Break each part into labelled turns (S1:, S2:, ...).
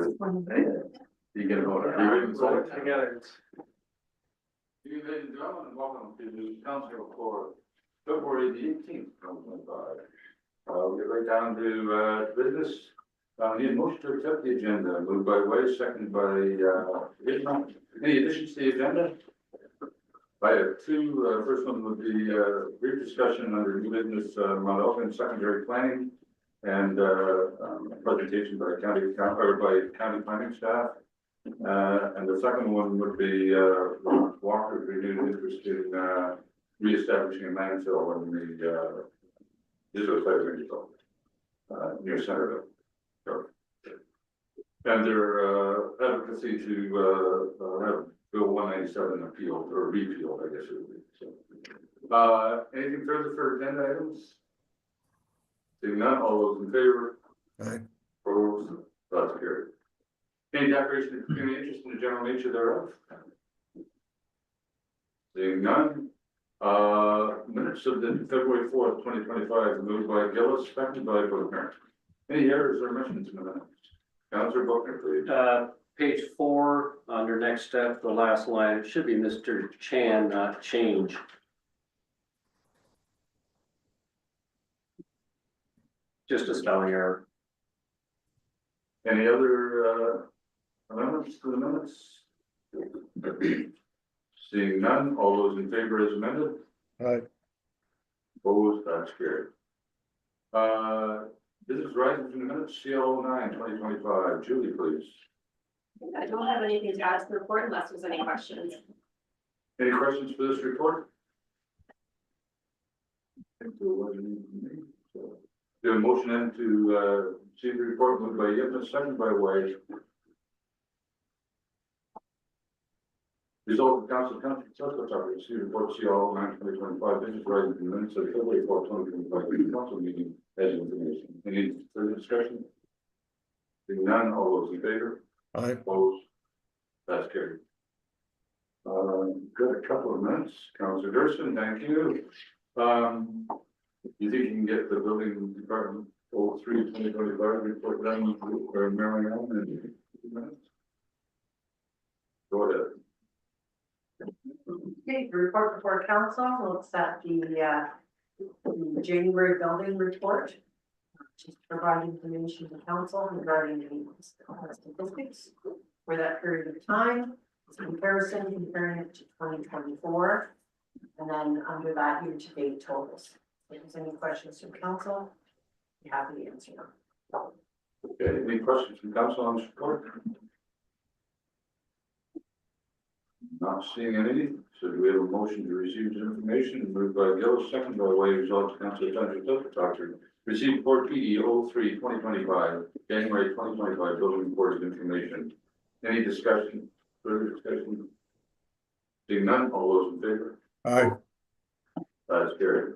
S1: You get a vote.
S2: Together.
S1: Ladies and gentlemen, and welcome to the council for February the 18th, 2025. We'll get right down to business. Need a motion to accept the agenda, moved by Way, seconded by Whitman. Any additions to the agenda? I have two. First one would be brief discussion under new business, Mount Elgin secondary planning and presentation by county planning staff. And the second one would be Walker's renewed interest in reestablishing a landfill in the digital site near Centerville. So, and their advocacy to have Bill 197 appealed or repealed, I guess it would be. So, anything further for agenda items? Seeing none, all those in favor?
S3: Aye.
S1: Opposed? That's carried. Any declaration of any interest in the general nature thereof? Seeing none. Minutes of the February 4th, 2025, moved by Gillis, seconded by Buckner. Any errors or omissions in the minutes? Councilor Buckner, please.
S2: Page 4, under next step, the last line, it should be Mr. Chan, not change. Just a spelling error.
S1: Any other amendments to the minutes? Seeing none, all those in favor as amended?
S3: Aye.
S1: Opposed, that's carried. This is rising from the minutes, CL 9, 2025. Julie, please.
S4: I don't have anything to add to the report unless there's any questions.
S1: Any questions for this report? The motion in to see the report moved by Yipman, second by White. Result of Council Secretary, see report CL 9, 2025. This is rising from the minutes of February 4, 2025 council meeting as information. Any further discussion? Seeing none, all those in favor?
S3: Aye.
S1: Opposed? That's carried. Got a couple of minutes. Councilor Gerson, thank you. You think you can get the building department 03 2025 report done or Mary Ellen in 2 minutes? Go ahead.
S4: Okay, the report before council looks at the January building report. Just provide information to council regarding the statistics for that period of time. Comparison, comparing it to 2024, and then under that year-to-date totals. If there's any questions from council, be happy to answer them.
S1: Okay, any questions from council on this report? Not seeing any, so do we have a motion to receive this information? Moved by Gillis, second by Way, results Council Secretary. Receive report PD 03 2025, January 2025 building report of information. Any discussion? Further discussion? Seeing none, all those in favor?
S3: Aye.
S1: That's carried.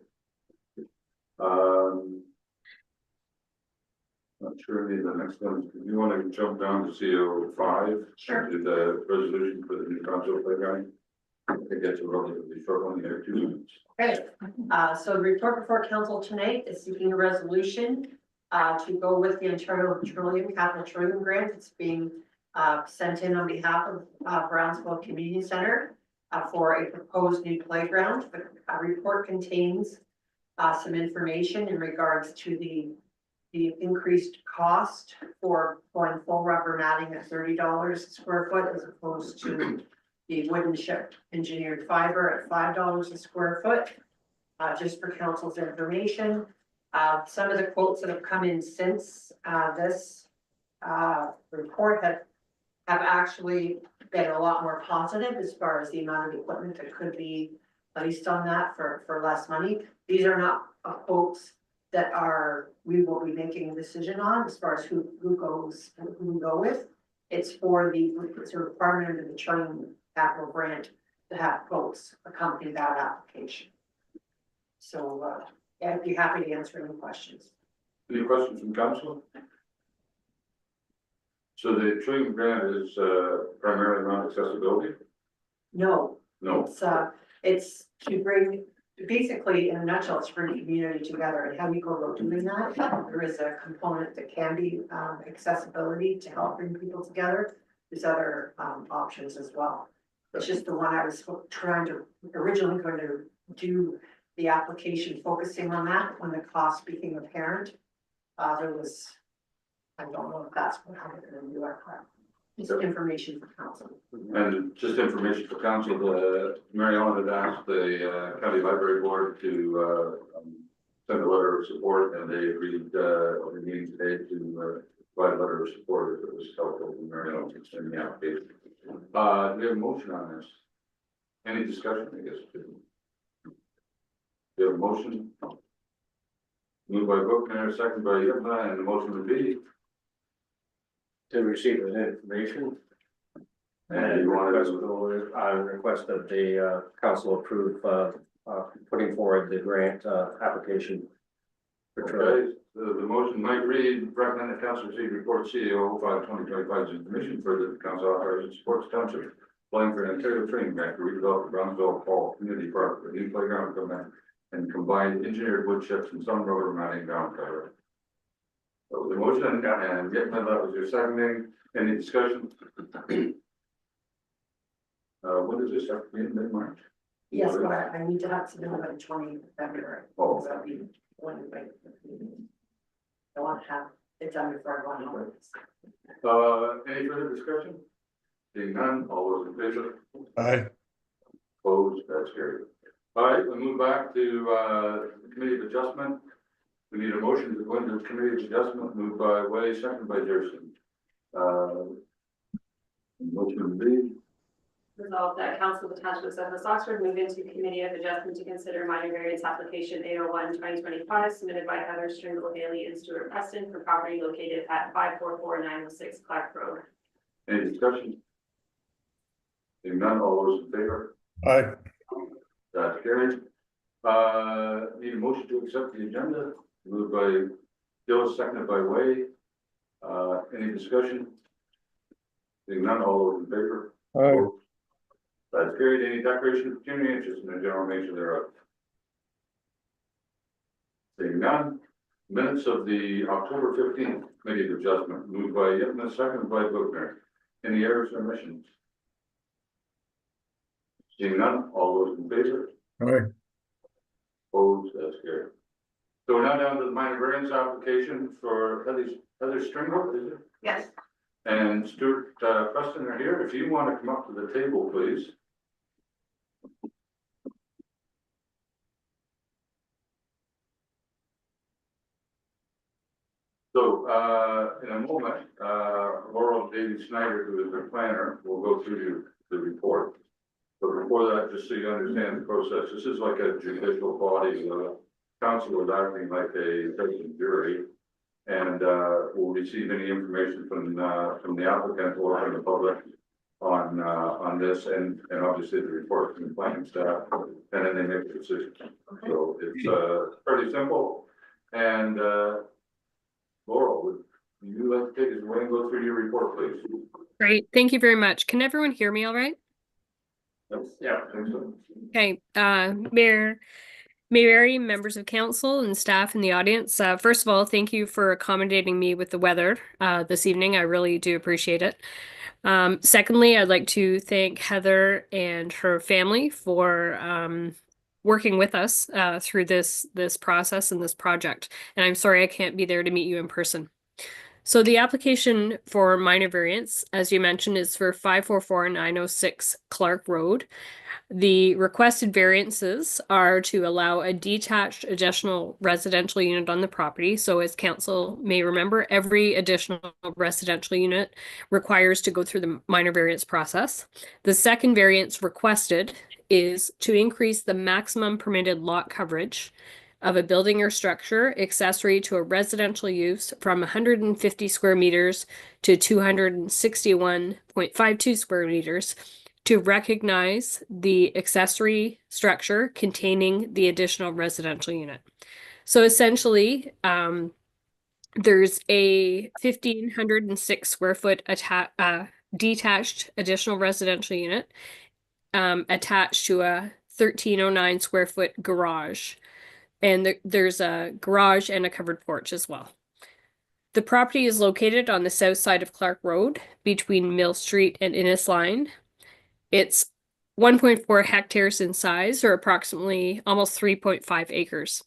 S1: Not sure any of the next ones. Do you want to jump down to CO 5?
S4: Sure.
S1: Do the resolution for the new council playground? I think that's a relatively short one here, 2 minutes.
S4: Okay, so the report before council tonight is seeking a resolution to go with the Ontario Petroleum Capital Petroleum Grant. It's being sent in on behalf of Brownsville Community Center for a proposed new playground. The report contains some information in regards to the increased cost for going full rubber matting at $30 a square foot as opposed to the wooden chip engineered fiber at $5 a square foot. Just for council's information, some of the quotes that have come in since this report have actually been a lot more positive as far as the amount of equipment that could be placed on that for less money. These are not quotes that we will be making a decision on as far as who we go with. It's a requirement of the Petroleum Capital Grant to have quotes accompany that application. So yeah, I'd be happy to answer any questions.
S1: Any questions from council? So the petroleum grant is primarily around accessibility?
S4: No,
S1: No.
S4: it's to bring basically, in a nutshell, it's bringing community together, and how you go about doing that. There is a component that can be accessibility to help bring people together. There's other options as well. It's just the one I was originally going to do the application focusing on that, when the cost became apparent. There was, I don't know if that's what happened in New York, just information for council.
S1: And just information for council, Mary Ellen had asked the county library board to send a letter of support, and they agreed on the meeting today to provide a letter of support if it was helpful to Mary Ellen to send the application. Do we have a motion on this? Any discussion, I guess? Do we have a motion? Moved by Brookner, second by Yipma, and the motion would be,
S2: To receive the information.
S1: and you want
S2: request,
S1: to,
S2: I request that the council approve putting forward the grant application. For Trillium.
S1: okay, the motion might read, recommend the council receive report CEO 5/2025 information for the council authorizing supports township. Applying for an Ontario training grant to redevelop the Brownsville Hall Community Park for new playground equipment and combined engineered wood chips and some rubber matting ground cover. That was the motion, and Yipma, that was your seconding. Any discussion? When does this have to be in mid-March?
S4: Yes, but I need to have something by the 20th of February.
S1: Oh.
S4: So that'd be when we wait. I want to have it done before I go on.
S1: Any further discussion? Seeing none, all those in favor?
S3: Aye.
S1: Opposed, that's carried. All right, we move back to the committee of adjustment. We need a motion to go into the committee of adjustment, moved by Way, second by Jerson. Motion would be,
S5: Resolved that council of the township of Southwest Oxford move into committee of adjustment to consider minor variance application 801/2025 submitted by Heather Stringle Haley and Stuart Preston for property located at 544906 Clark Road.
S1: any discussion? Seeing none, all those in favor?
S3: Aye.
S1: That's carried. Need a motion to accept the agenda, moved by Gillis, seconded by Way. Any discussion? Seeing none, all those in favor?
S3: Aye.
S1: That's carried. Any declaration of community interest in the general nature thereof? Seeing none. Minutes of the October 15th committee of adjustment, moved by Yipma, seconded by Brookner. Any errors or omissions? Seeing none, all those in favor?
S3: Aye.
S1: Opposed, that's carried. So we're now down to the minor variance application for Heather Stringle, is it?
S4: Yes.
S1: And Stuart Preston are here. If you want to come up to the table, please. So in a moment, Laurel David Snyder, who is the planner, will go through the report. But before that, just so you understand the process, this is like a judicial body. The council is acting like a judge jury. And will receive any information from the applicant or from the public on this, and obviously the report from the planning staff, and then they make a decision. So it's pretty simple. And Laurel, would you like to take us away and go through your report, please?
S6: Great, thank you very much. Can everyone hear me all right?
S1: Yeah, I think so.
S6: Okay, Mayor, members of council and staff in the audience. First of all, thank you for accommodating me with the weather this evening. I really do appreciate it. Secondly, I'd like to thank Heather and her family for working with us through this process and this project. And I'm sorry I can't be there to meet you in person. So the application for minor variance, as you mentioned, is for 544906 Clark Road. The requested variances are to allow a detached additional residential unit on the property. So as council may remember, every additional residential unit requires to go through the minor variance process. The second variance requested is to increase the maximum permitted lot coverage of a building or structure accessory to a residential use from 150 square meters to 261.52 square meters to recognize the accessory structure containing the additional residential unit. So essentially, there's a 1,506 square foot detached additional residential unit attached to a 1,309 square foot garage. And there's a garage and a covered porch as well. The property is located on the south side of Clark Road between Mill Street and Innes Line. It's 1.4 hectares in size, or approximately almost 3.5 acres.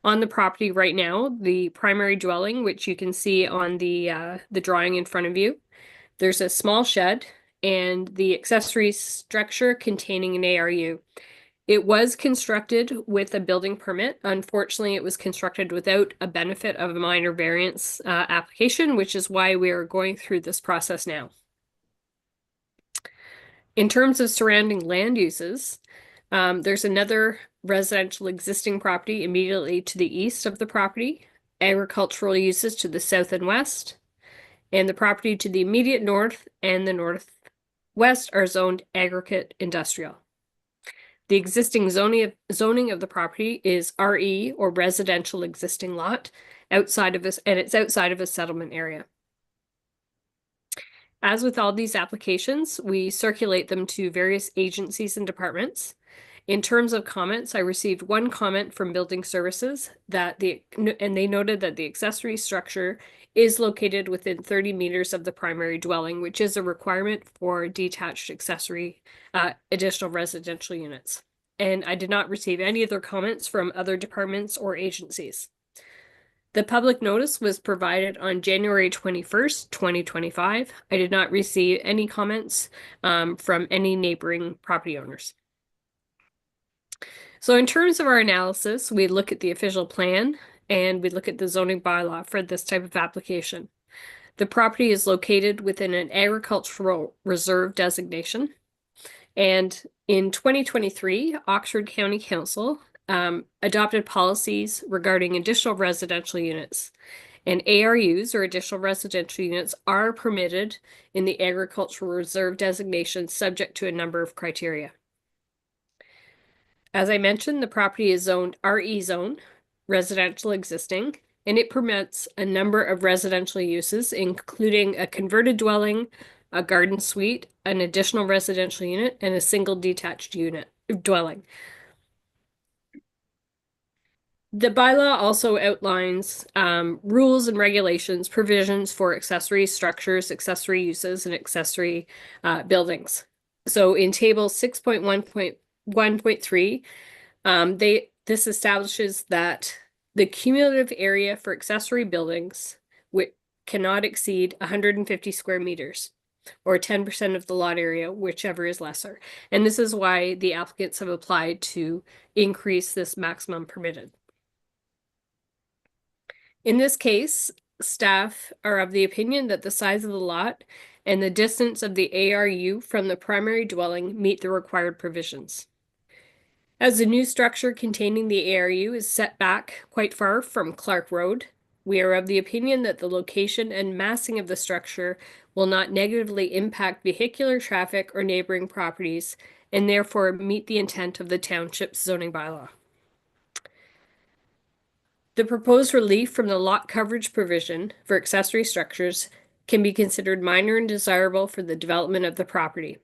S6: On the property right now, the primary dwelling, which you can see on the drawing in front of you, there's a small shed and the accessory structure containing an ARU. It was constructed with a building permit. Unfortunately, it was constructed without a benefit of a minor variance application, which is why we are going through this process now. In terms of surrounding land uses, there's another residential existing property immediately to the east of the property, agricultural uses to the south and west, and the property to the immediate north and the northwest are zoned aggregate industrial. The existing zoning of the property is RE, or residential existing lot, outside of this, and it's outside of a settlement area. As with all these applications, we circulate them to various agencies and departments. In terms of comments, I received one comment from Building Services and they noted that the accessory structure is located within 30 meters of the primary dwelling, which is a requirement for detached accessory additional residential units. And I did not receive any other comments from other departments or agencies. The public notice was provided on January 21st, 2025. I did not receive any comments from any neighboring property owners. So in terms of our analysis, we look at the official plan and we look at the zoning bylaw for this type of application. The property is located within an agricultural reserve designation. And in 2023, Oxford County Council adopted policies regarding additional residential units. And ARUs, or additional residential units, are permitted in the agricultural reserve designation subject to a number of criteria. As I mentioned, the property is zoned RE zone, residential existing, and it permits a number of residential uses, including a converted dwelling, a garden suite, an additional residential unit, and a single detached dwelling. The bylaw also outlines rules and regulations, provisions for accessory structures, accessory uses, and accessory buildings. So in table 6.1.1.3, this establishes that the cumulative area for accessory buildings cannot exceed 150 square meters, or 10% of the lot area, whichever is lesser. And this is why the applicants have applied to increase this maximum permitted. In this case, staff are of the opinion that the size of the lot and the distance of the ARU from the primary dwelling meet the required provisions. As the new structure containing the ARU is set back quite far from Clark Road, we are of the opinion that the location and massing of the structure will not negatively impact vehicular traffic or neighboring properties, and therefore meet the intent of the township's zoning bylaw. The proposed relief from the lot coverage provision for accessory structures can be considered minor and desirable for the development of the property.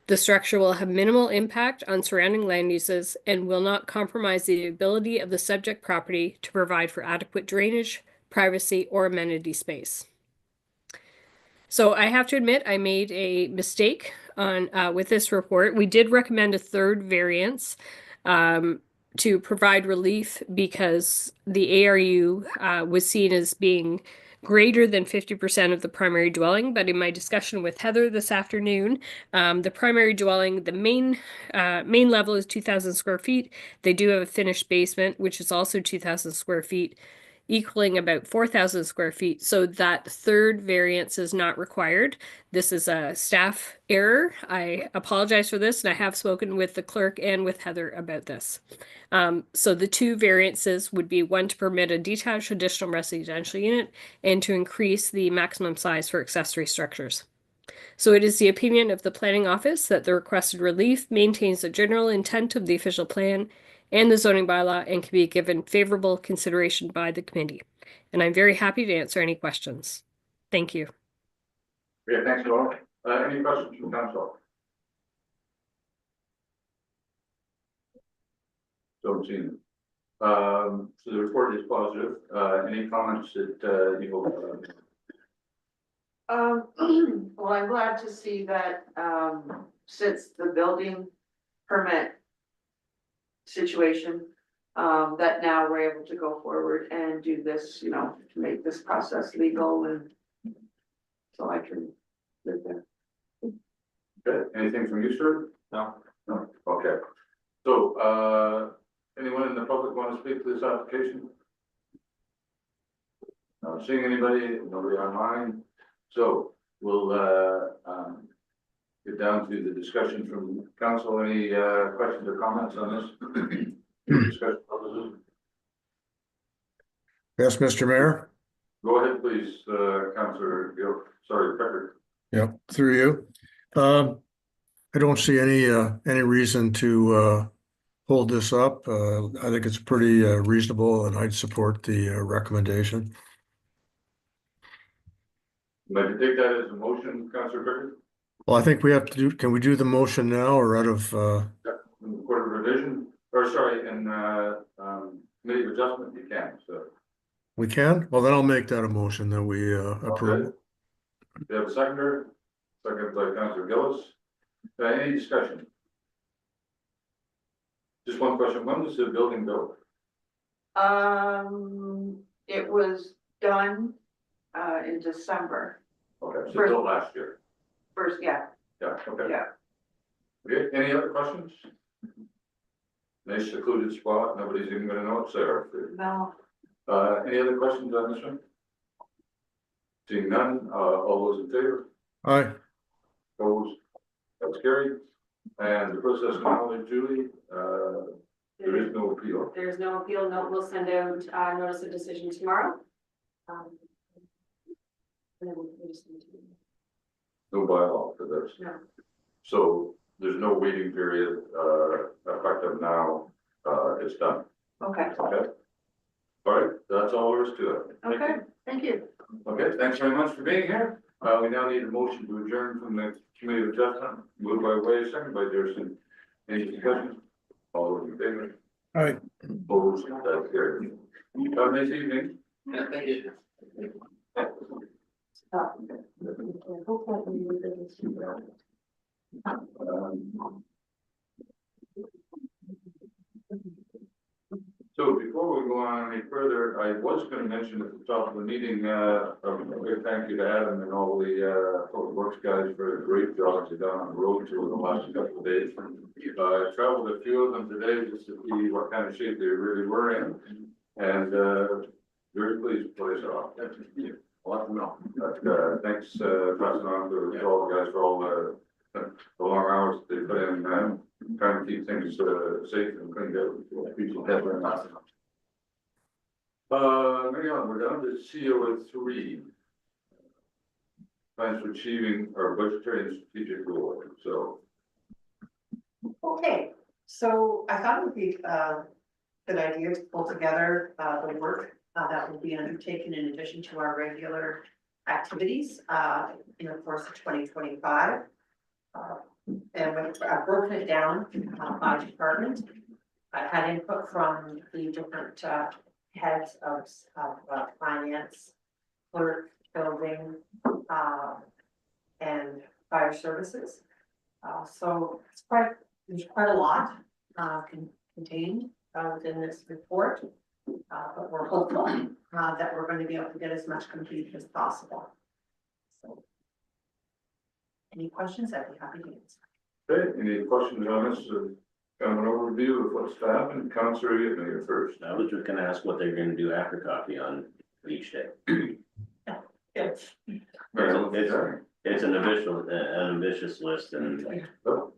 S6: The structure will have minimal impact on surrounding land uses and will not compromise the ability of the subject property to provide for adequate drainage, privacy, or amenity space. So I have to admit I made a mistake on with this report. We did recommend a third variance to provide relief because the ARU was seen as being greater than 50% of the primary dwelling. But in my discussion with Heather this afternoon, the primary dwelling, the main level is 2,000 square feet. They do have a finished basement, which is also 2,000 square feet, equaling about 4,000 square feet. So that third variance is not required. This is a staff error. I apologize for this, and I have spoken with the clerk and with Heather about this. So the two variances would be one to permit a detached additional residential unit and to increase the maximum size for accessory structures. So it is the opinion of the planning office that the requested relief maintains the general intent of the official plan and the zoning bylaw and can be given favorable consideration by the committee. And I'm very happy to answer any questions. Thank you.
S1: Yeah, thanks, Laura. Any questions from council? Don't see them. So the report is positive. Any comments that, you know,
S3: Well, I'm glad to see that, since the building permit situation, that now we're able to go forward and do this, you know, to make this process legal and so I can live there.
S1: okay, anything from you, sir?
S2: No.
S1: No, okay. So, anyone in the public want to speak to this application? Not seeing anybody, nobody online, so we'll, get down to the discussion from council. Any, questions or comments on this? Discussion purposes?
S7: Yes, Mr. Mayor?
S1: Go ahead, please, Councillor Gill, sorry, Becker.
S7: Yep, through you. I don't see any reason to hold this up. I think it's pretty reasonable and I'd support the recommendation.
S1: Would you take that as a motion, Councillor Becker?
S7: Well, I think we have to do, can we do the motion now or out of,
S1: In the Court of Revision, or sorry, in, committee of adjustment, you can, so.
S7: we can? Well, then I'll make that a motion that we approve.
S1: Okay. We have a seconder, second by Councillor Gillis. Any discussion? Just one question, when was the building built?
S3: It was done, in December,
S1: Okay, so built last year,
S3: first, yeah,
S1: yeah, okay.
S3: yeah.
S1: Okay, any other questions? Nice secluded spot, nobody's even gonna know it's there.
S3: No,
S1: Any other questions on this one? Seeing none, all those in favor?
S7: Aye.
S1: Opposed? That's carried. And the process now, Julie, there is no appeal.
S5: There's no appeal, no, we'll send out, notice of decision tomorrow. And then we just need to.
S1: No bylaw for this.
S5: No.
S1: So there's no waiting period, effective now, it's done,
S3: okay,
S1: okay? All right, that's all there is to it. Thank you.
S3: okay, thank you.
S1: Okay, thanks very much for being here. We now need a motion to adjourn from the committee of adjustment, moved by Way, second by Derson. Any discussion? All those in favor?
S7: Aye.
S1: Opposed, that's carried. Have a nice evening.
S2: Thank you.
S1: So before we go on any further, I was gonna mention at the top of the meeting, a big thank you to Adam and all the, public works guys for the great jobs they've done on the road over the last couple of days. I traveled a few of them today just to see what kind of shape they really were in, and, very pleased with the place off. I'll let them know. But, thanks, passing on to all the guys for all the long hours they put in, trying to keep things, safe and cleaned up. Moving on, we're down to CO3. Plans for achieving our budgetary and strategic goals, so.
S4: Okay, so I thought it would be a good idea to pull together the work that will be undertaken in addition to our regular activities in the course of 2025. And I've broken it down by department. I had input from the different heads of finance, clerk, building, and fire services. So there's quite a lot contained within this report. But we're hopeful that we're going to be able to get as much complete as possible. So, any questions? I'd be happy to answer.
S1: Okay, any questions on this, kind of an overview of what's to happen, Councillor, you first.
S2: I was just gonna ask what they're gonna do after coffee on each day.
S4: Yes.
S2: It's an ambitious list and
S1: Oh,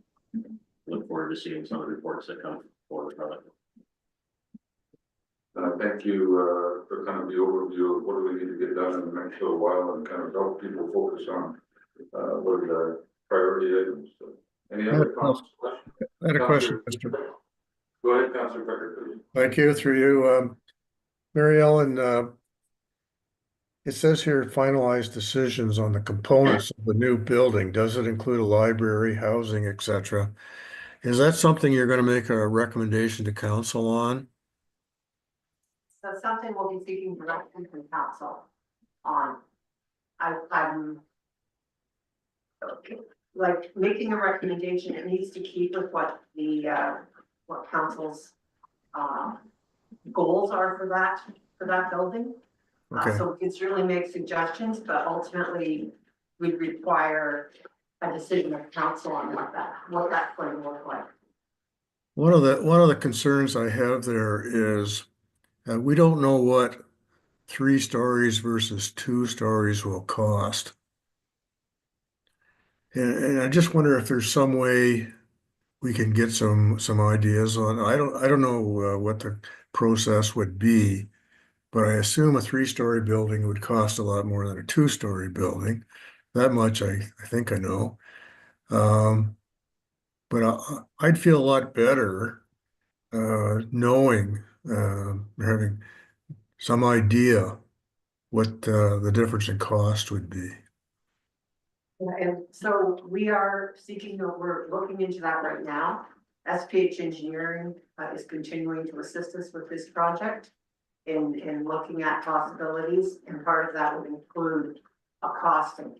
S2: look forward to seeing some of the reports that come forward from it.
S1: thank you, for kind of the overview of what do we need to get done in the next little while and kind of help people focus on, what are the priority items. So, any other comments?
S7: I had a question, Mr.
S1: Go ahead, Councillor Becker, please.
S7: Thank you, through you. Mary Ellen, it says here finalized decisions on the components of the new building. Does it include a library, housing, etc.? Is that something you're gonna make a recommendation to council on?
S4: So something we'll be seeking direction from council on. I'm. Like making a recommendation, it needs to keep with what what council's, goals are for that building.
S7: Okay,
S4: So we can certainly make suggestions, but ultimately we'd require a decision of council on what that's going to look like.
S7: one of the concerns I have there is, we don't know what 3 stories versus 2 stories will cost. And I just wonder if there's some way we can get some ideas on, I don't know, what the process would be. But I assume a 3-story building would cost a lot more than a 2-story building. That much I think I know. But I'd feel a lot better, knowing, having some idea what, the difference in cost would be.
S4: Yeah, and so we are seeking, we're looking into that right now. SPH Engineering is continuing to assist us with this project in looking at possibilities, and part of that would include a costing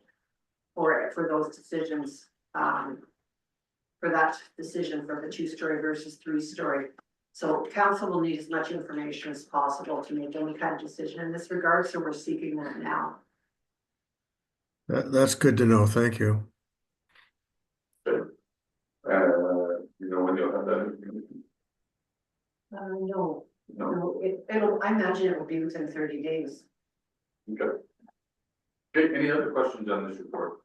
S4: for those decisions, for that decision for the 2-story versus 3-story. So council will need as much information as possible to make any kind of decision in this regard, so we're seeking that now.
S7: That's good to know. Thank you.
S1: You know, when you'll have that information?
S4: No,
S1: No,
S4: I imagine it will be within 30 days.
S1: okay. Okay, any other questions on this report?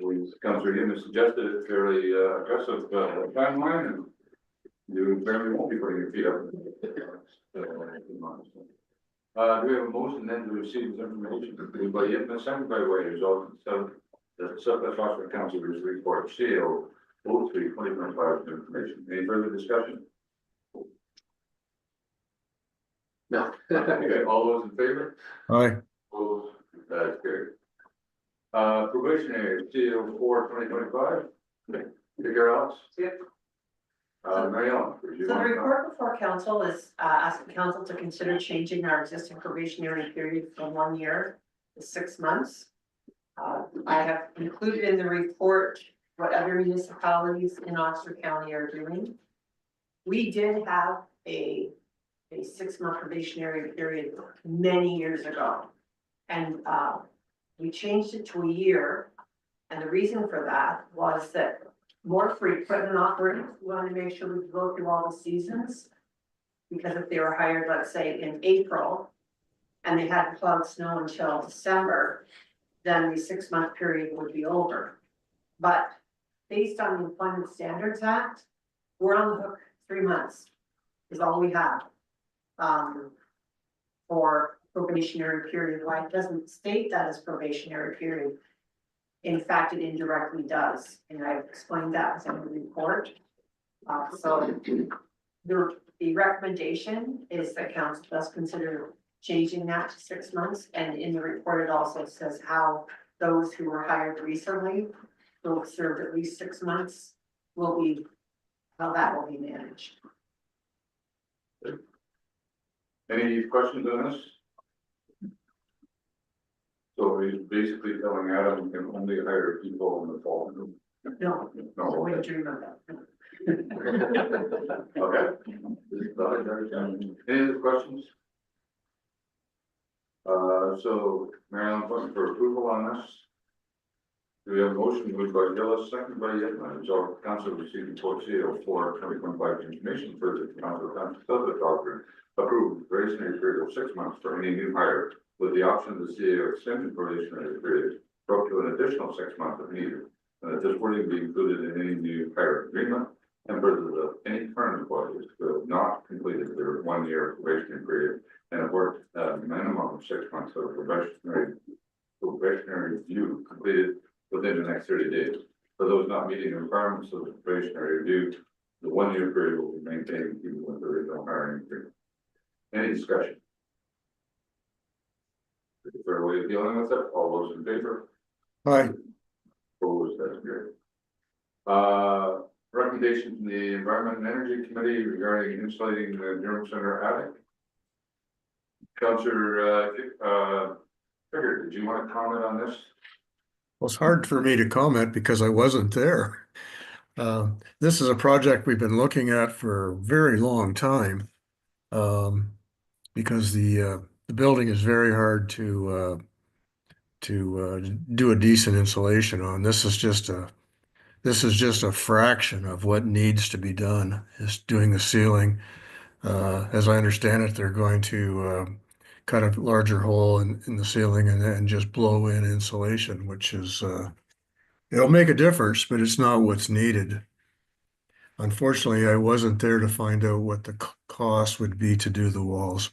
S1: We, Councilor Hume has suggested a fairly aggressive timeline, and you apparently won't be putting your feet up. Do we have a motion then to receive this information moved by Yip and seconded by White, resulting in the Southwest Oxford Councilor's report, CO 03 2025 information. Any further discussion? No. Okay, all those in favor?
S7: Aye.
S1: Opposed? That is carried. Probationary, CO 4 2025. Figure out. Mary Ellen, would you
S4: So the
S1: mind?
S4: report before council is asking council to consider changing our existing probationary period from 1 year to 6 months. I have included in the report what other municipalities in Oxford County are doing. We did have a 6-month probationary period many years ago. And we changed it to a year. And the reason for that was that more frequent operators wanted to make sure we go through all the seasons. Because if they were hired, let's say in April, and they hadn't plowed snow until December, then the 6-month period would be over. But based on the Employment Standards Act, we're on the hook 3 months is all we have. For probationary period. Why it doesn't state that as probationary period. In fact, it indirectly does, and I've explained that in the report. So the recommendation is that council does consider changing that to 6 months, and in the report, it also says how those who were hired recently who have served at least 6 months will be, how that will be managed.
S1: Any questions on this? So he's basically telling Adam we can only hire people in the fall.
S4: No,
S1: No,
S4: I wouldn't
S1: okay.
S4: dream of that.
S1: Okay. Any other questions? So Marilyn, looking for approval on this. Do we have a motion moved by Gillis, second by Yetman, so council receiving report CO 4 2025 information for the council doctor approved probationary period of 6 months for any new hire with the option of the CEO extended probationary period for up to an additional 6 months if needed. And that this wording be included in any new hire agreement and further that any current employees who have not completed their 1 year probationary period and have worked a minimum of 6 months of probationary review completed within the next 30 days. For those not meeting the requirements of the probationary review, the 1 year period will be maintained even with the original hiring agreement. Any discussion? Is there a way of dealing with it? All those in favor?
S7: Aye.
S1: Opposed, that's great. recommendation from the Environment and Energy Committee regarding insulating the Durham Center attic. Councillor, Trigger, did you want to comment on this?
S7: Well, it's hard for me to comment because I wasn't there. This is a project we've been looking at for a very long time. Because the building is very hard to do a decent insulation on. This is just a fraction of what needs to be done, is doing the ceiling. As I understand it, they're going to cut a larger hole in the ceiling and just blow in insulation, which is it'll make a difference, but it's not what's needed. Unfortunately, I wasn't there to find out what the cost would be to do the walls.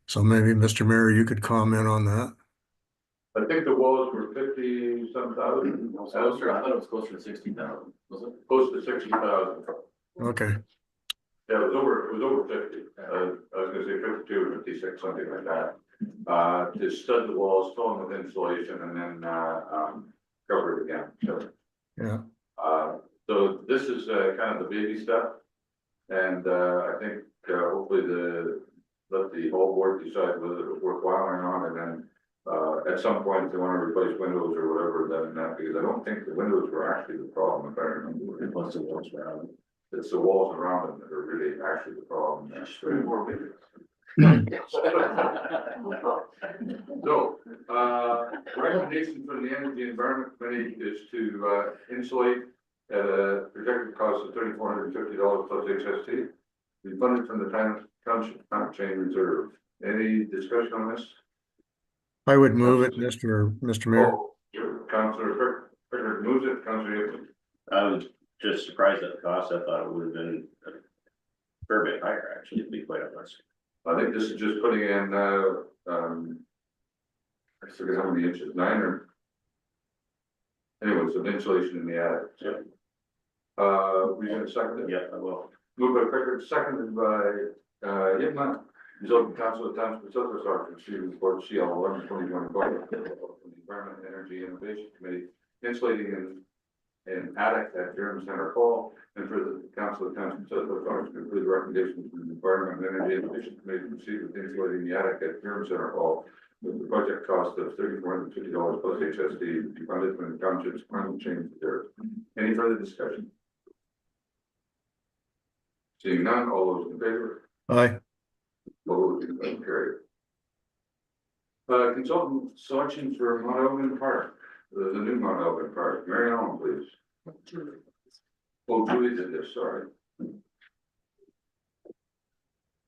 S7: So maybe, Mr. Mayor, you could comment on that.
S1: I think the walls were 50-some thousand.
S8: I thought it was closer to 60,000, was it?
S1: Close to 60,000.
S7: Okay,
S1: Yeah, it was over 50. I was gonna say 52 or 56, something like that. To stud the walls, fill them with insulation and then, cover it again, so.
S7: yeah.
S1: So this is, kind of the baby step. And, I think, hopefully let the whole board decide whether it's worthwhile or not, and then, at some point, if they want to replace windows or whatever, then, because I don't think the windows were actually the problem, if I remember.
S8: It was the walls around.
S1: It's the walls around them that are really actually the problem.
S8: Three more windows.
S1: So, recommendation from the Energy Environment Committee is to, insulate at a projected cost of $3,450 plus HST. Be funded from the Township Climate Change Reserve. Any discussion on this?
S7: I would move it, Mr. Mayor.
S1: Oh, Councillor Pickard moves it, Councillor Hickman.
S2: I was just surprised at the cost. I thought it would have been a fair bit higher, actually, to be quite honest.
S1: I think this is just putting in, I forget how many inches, 9 or. Anyways, some insulation in the attic.
S2: Yep.
S1: We gonna second it?
S2: Yeah, I will.
S1: Moved by Pickard, seconded by, Hickman. Resulting Council of Township of Silver Star, receiving report CL 11/2024 from the Environment and Energy Innovation Committee, insulating in attic at Durham Center Hall, and for the Council of Township of Silver Star to conclude recommendations from the Environment and Energy Innovation Committee to proceed with insulating the attic at Durham Center Hall with the project cost of $3,450 plus HSD to be funded from the Township's Climate Change Reserve. Any further discussion? Seeing none, all those in favor?
S7: Aye.
S1: Carried. Consultant selection for Mount Elgin Park, the new Mount Elgin Park. Mary Ellen, please. Oh, Julie did this, sorry.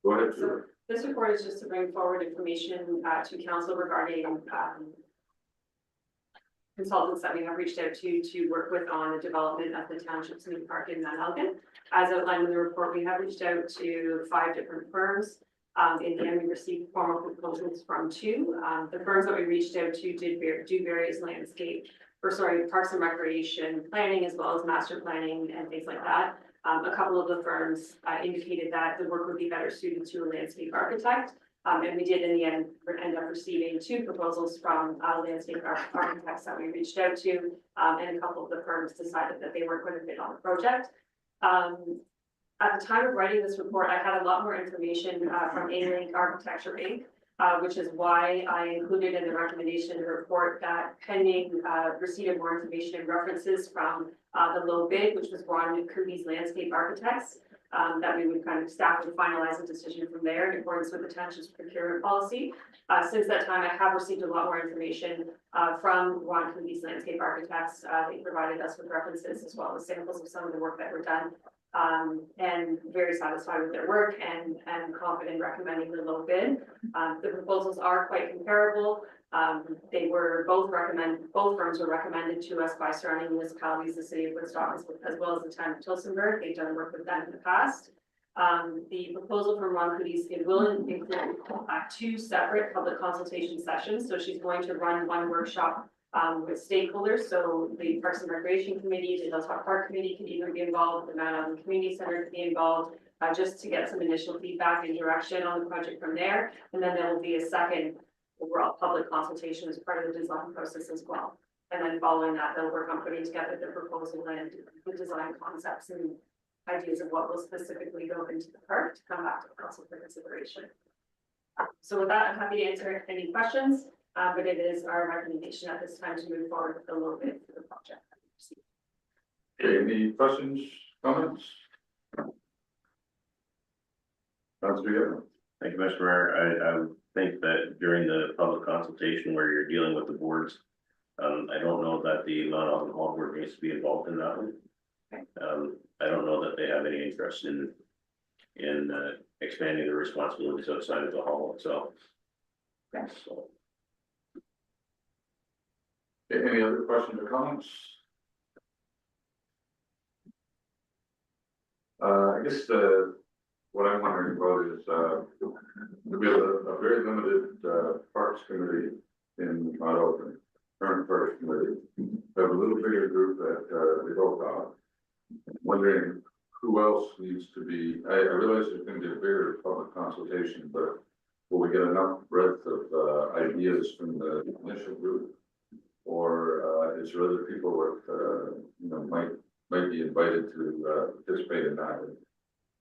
S1: Go ahead, Julie.
S5: This report is just to bring forward information to council regarding consultants that we have reached out to work with on the development of the township's new park in Mount Elgin. As outlined in the report, we have reached out to 5 different firms. In the end, we received formal proposals from 2. The firms that we reached out to do various parks and recreation planning, as well as master planning and things like that. A couple of the firms indicated that the work would be better suited to a landscape architect. And we did in the end up receiving 2 proposals from landscape architects that we reached out to, and a couple of the firms decided that they weren't going to fit on the project. At the time of writing this report, I had a lot more information from A-Link Architecture Inc., which is why I included in the recommendation in the report that pending receipt of more information and references from the low bid, which was Ron Kirby's Landscape Architects, that we would kind of staff would finalize a decision from there in accordance with the township's procurement policy. Since that time, I have received a lot more information from Ron Kirby's Landscape Architects. They provided us with references as well as samples of some of the work that were done. And very satisfied with their work and confident recommending the low bid. The proposals are quite comparable. They were both firms were recommended to us by surrounding municipalities, the city of Woodstock, as well as the town of Tillsonburg. They've done work with them in the past. The proposal from Ron Coody's, it will include 2 separate public consultation sessions. So she's going to run 1 workshop with stakeholders, so the Parks and Recreation Committee, the Hilltop Park Committee can even be involved, the Mount Elgin Community Center can be involved, just to get some initial feedback and direction on the project from there. And then there will be a second overall public consultation as part of the design process as well. And then following that, they'll work on putting together the proposal and the design concepts and ideas of what will specifically go into the park to come back to council for consideration. So with that, I'm happy to answer any questions, but it is our recommendation at this time to move forward with the low bid for the project.
S1: Okay, any questions, comments? Councilor Yellen.
S9: Thank you, Mr. Mayor. I would think that during the public consultation where you're dealing with the boards, I don't know that the non-alcohol board needs to be involved in that one. I don't know that they have any interest in expanding the responsibilities outside of the hall itself. So,
S1: Okay, any other questions or comments? I guess what I'm wondering about is, we have a very limited, parks committee in Mount Open, current parks committee. We have a little bigger group that, they both are. Wondering who else needs to be, I realize there's gonna be a bigger public consultation, but will we get enough breadth of, ideas from the initial group? Or, is there other people that, might be invited to, participate in that?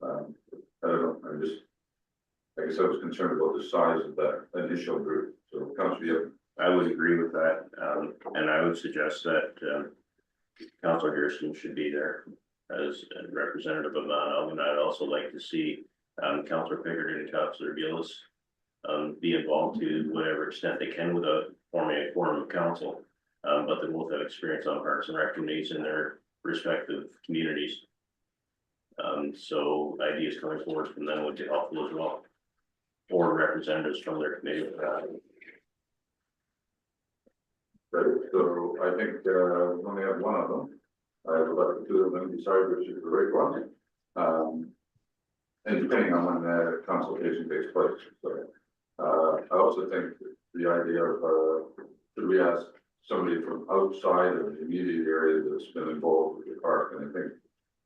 S1: I don't know, I guess I was concerned about the size of that initial group, so Councilor,
S9: I would agree with that, and I would suggest that Councilor Harrison should be there as a representative of Mount Elgin. I'd also like to see Councilor Pickard and Councilor Gillis be involved to whatever extent they can without forming a quorum of council. But they both have experience on Parks and Rec committees in their respective communities. So ideas coming forward from them would be helpful as well, or representatives from their committee.
S1: so I think, we only have one of them. I would let the two of them decide which is the right one. And depending on when the consultation takes place, so. I also think the idea of, should we ask somebody from outside of the immediate area that's been involved with the park, and I think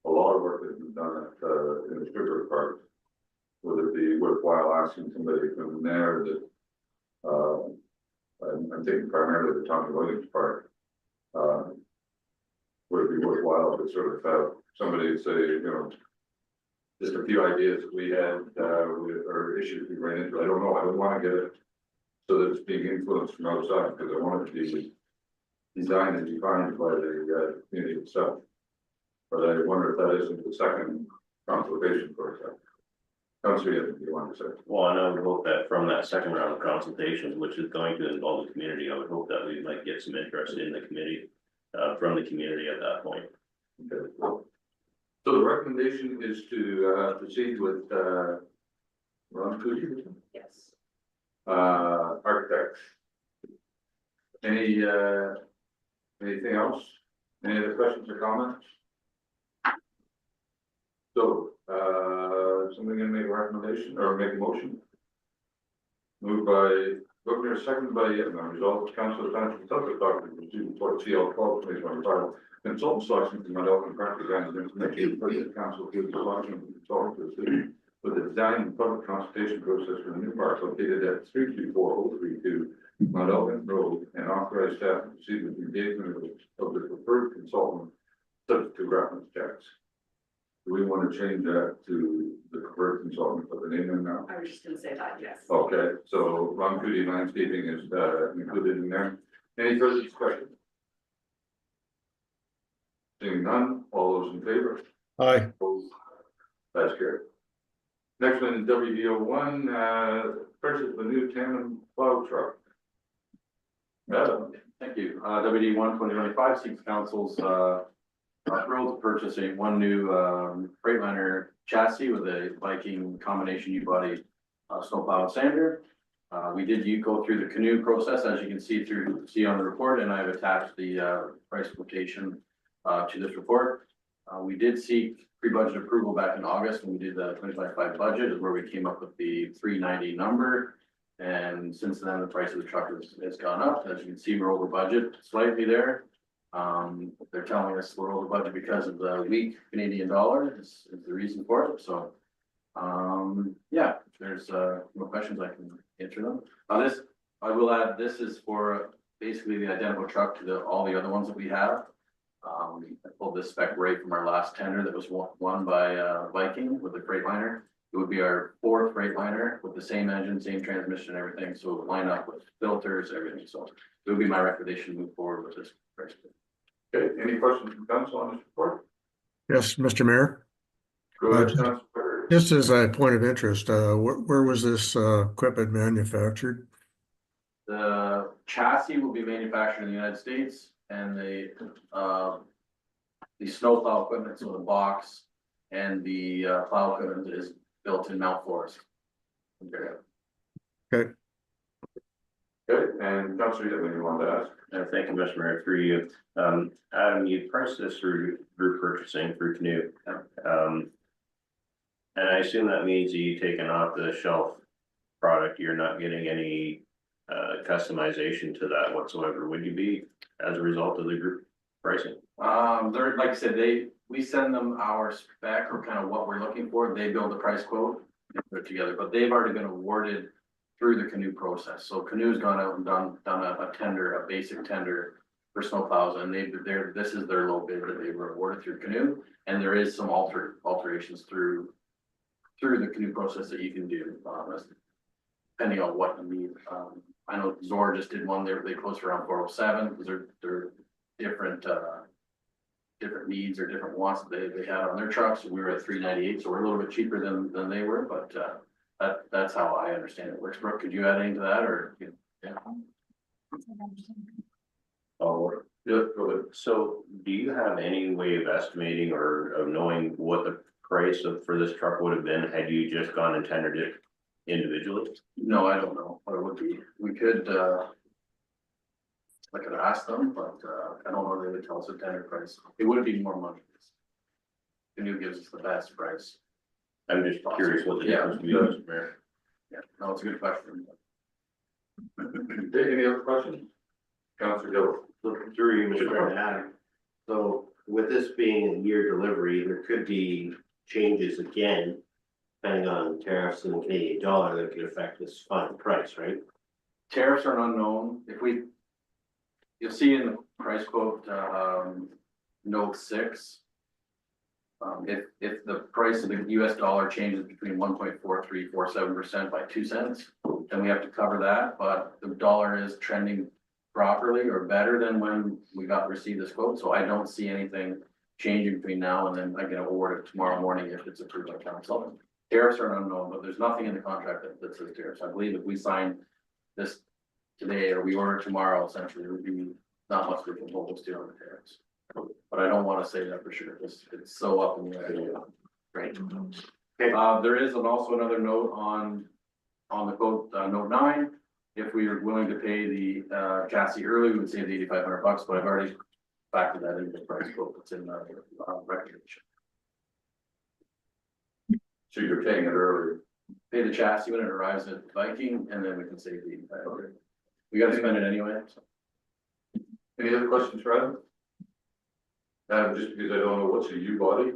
S1: a lot of work has been done at, in the Sugar Park. Would it be worthwhile asking somebody from there that, I'm thinking primarily the Tommy Williams Park. Would it be worthwhile to sort of have somebody say, just a few ideas that we had, or issues we ran into. I don't know. I don't want to get it so that it's being influenced from outside, because I want it to be designed and defined by the community itself. But I wonder if that isn't the second consultation process. Councilor, if you want to say.
S9: Well, and I would hope that from that second round of consultations, which is going to involve the community, I would hope that we might get some interest in the committee, from the community at that point.
S1: Okay. So the recommendation is to proceed with Ron Coody,
S5: Yes.
S1: architect. Anything else? Any other questions or comments? So, somebody gonna make a recommendation or make a motion? Moved by Booker, seconded by resolved council of township of Suffolk, Dr. Report CL 12/2025. Consultant selection from Mount Elgin Park Design and Information for the council to the selection of consultant to the city with the design and public consultation process for the new park located at 324032 Mount Elgin Road, and authorize staff to proceed with engagement of the preferred consultant subject to reference checks. Do we want to change that to the preferred consultant, put the name in now?
S5: I was just gonna say that, yes.
S1: Okay, so Ron Coody Landscaping is included in there. Any further discussion? Seeing none, all those in favor?
S7: Aye.
S1: Opposed? That's good. Next one is WDO 1, purchase of a new tandem plow truck. Madam,
S8: Thank you. WD 1/2025 seeks council's approval to purchase one new Freightliner chassis with a Viking combination U-body snowplow and sander. We did go through the canoe process, as you can see on the report, and I've attached the price quotation to this report. We did seek pre-budget approval back in August when we did the 2025 budget, is where we came up with the 390 number. And since then, the price of the truck has gone up. As you can see, we're over budget slightly there. They're telling us we're over budget because of the weak Canadian dollar is the reason for it. So, yeah, if there's no questions, I can answer them. This, I will add, this is for basically the identical truck to all the other ones that we have. I pulled this spec right from our last tender that was won by Viking with the Freightliner. It would be our 4th Freightliner with the same engine, same transmission, everything, so it would line up with filters, everything, so it would be my recommendation to move forward with this.
S1: Okay, any questions from council on this report?
S7: Yes, Mr. Mayor,
S1: Go ahead, Councilor Perry.
S7: just as a point of interest, where was this equipment manufactured?
S8: The chassis will be manufactured in the United States and the snowplow equipment, so the box and the plow equipment is built in Mount Forest. Ontario.
S1: Okay, and Councilor, you have anything you want to ask?
S9: Thank you, Mr. Mayor, through you. Adam, you priced this through purchasing through Canoe. And I assume that means you take an off the shelf product, you're not getting any customization to that whatsoever, would you be, as a result of the group pricing?
S8: They're, like I said, we send them our spec or kind of what we're looking for, they build a price quote and put it together, but they've already been awarded through the Canoe process. So Canoe's gone out and done a tender, a basic tender for snowplows, and this is their low bid that they were awarded through Canoe. And there is some alterations through the Canoe process that you can do, depending on what you need. I know Zora just did one, they closed around 407, because they're different needs or different wants that they had on their trucks. We were at 398, so we're a little bit cheaper than they were, but that's how I understand it works. Brooke, could you add anything to that, or? Yeah.
S9: Oh,
S8: Yeah, go ahead.
S9: so do you have any way of estimating or of knowing what the price for this truck would have been had you just gone and tendered it individually?
S8: No, I don't know what it would be. We could, I could ask them, but I don't know if they would tell us a tender price. It would be more money. Canoe gives us the best price.
S9: I'm just curious what the difference would be, Mr. Mayor.
S8: Yeah, no, it's a good question.
S1: Okay, any other questions? Councilor Gill.
S10: Looking through you, Mr. Mayor, Adam. So with this being a year delivery, there could be changes again, depending on tariffs and the Canadian dollar that could affect this final price, right?
S8: Tariffs are an unknown. You'll see in the price quote, note 6. If the price of the US dollar changes between 1.4347% by 2 cents, then we have to cover that, but the dollar is trending properly or better than when we received this quote, so I don't see anything changing between now and then. I can award it tomorrow morning if it's approved by council. Tariffs are an unknown, but there's nothing in the contract that says tariffs. I believe if we sign this today or we order tomorrow, essentially, it would be not much we can hold us to on the tariffs. But I don't want to say that for sure, it's so up in the air.
S10: Right.
S8: There is also another note on the quote, note 9. If we are willing to pay the chassis early, we would save the $8,500, but I've already factored that into the price quote that's in the recommendation.
S1: So you're paying it early.
S8: Pay the chassis when it arrives at Viking, and then we can save the $8,500. We gotta spend it anyway, so.
S1: Any other questions for Adam? Just because I don't know, what's a U-body?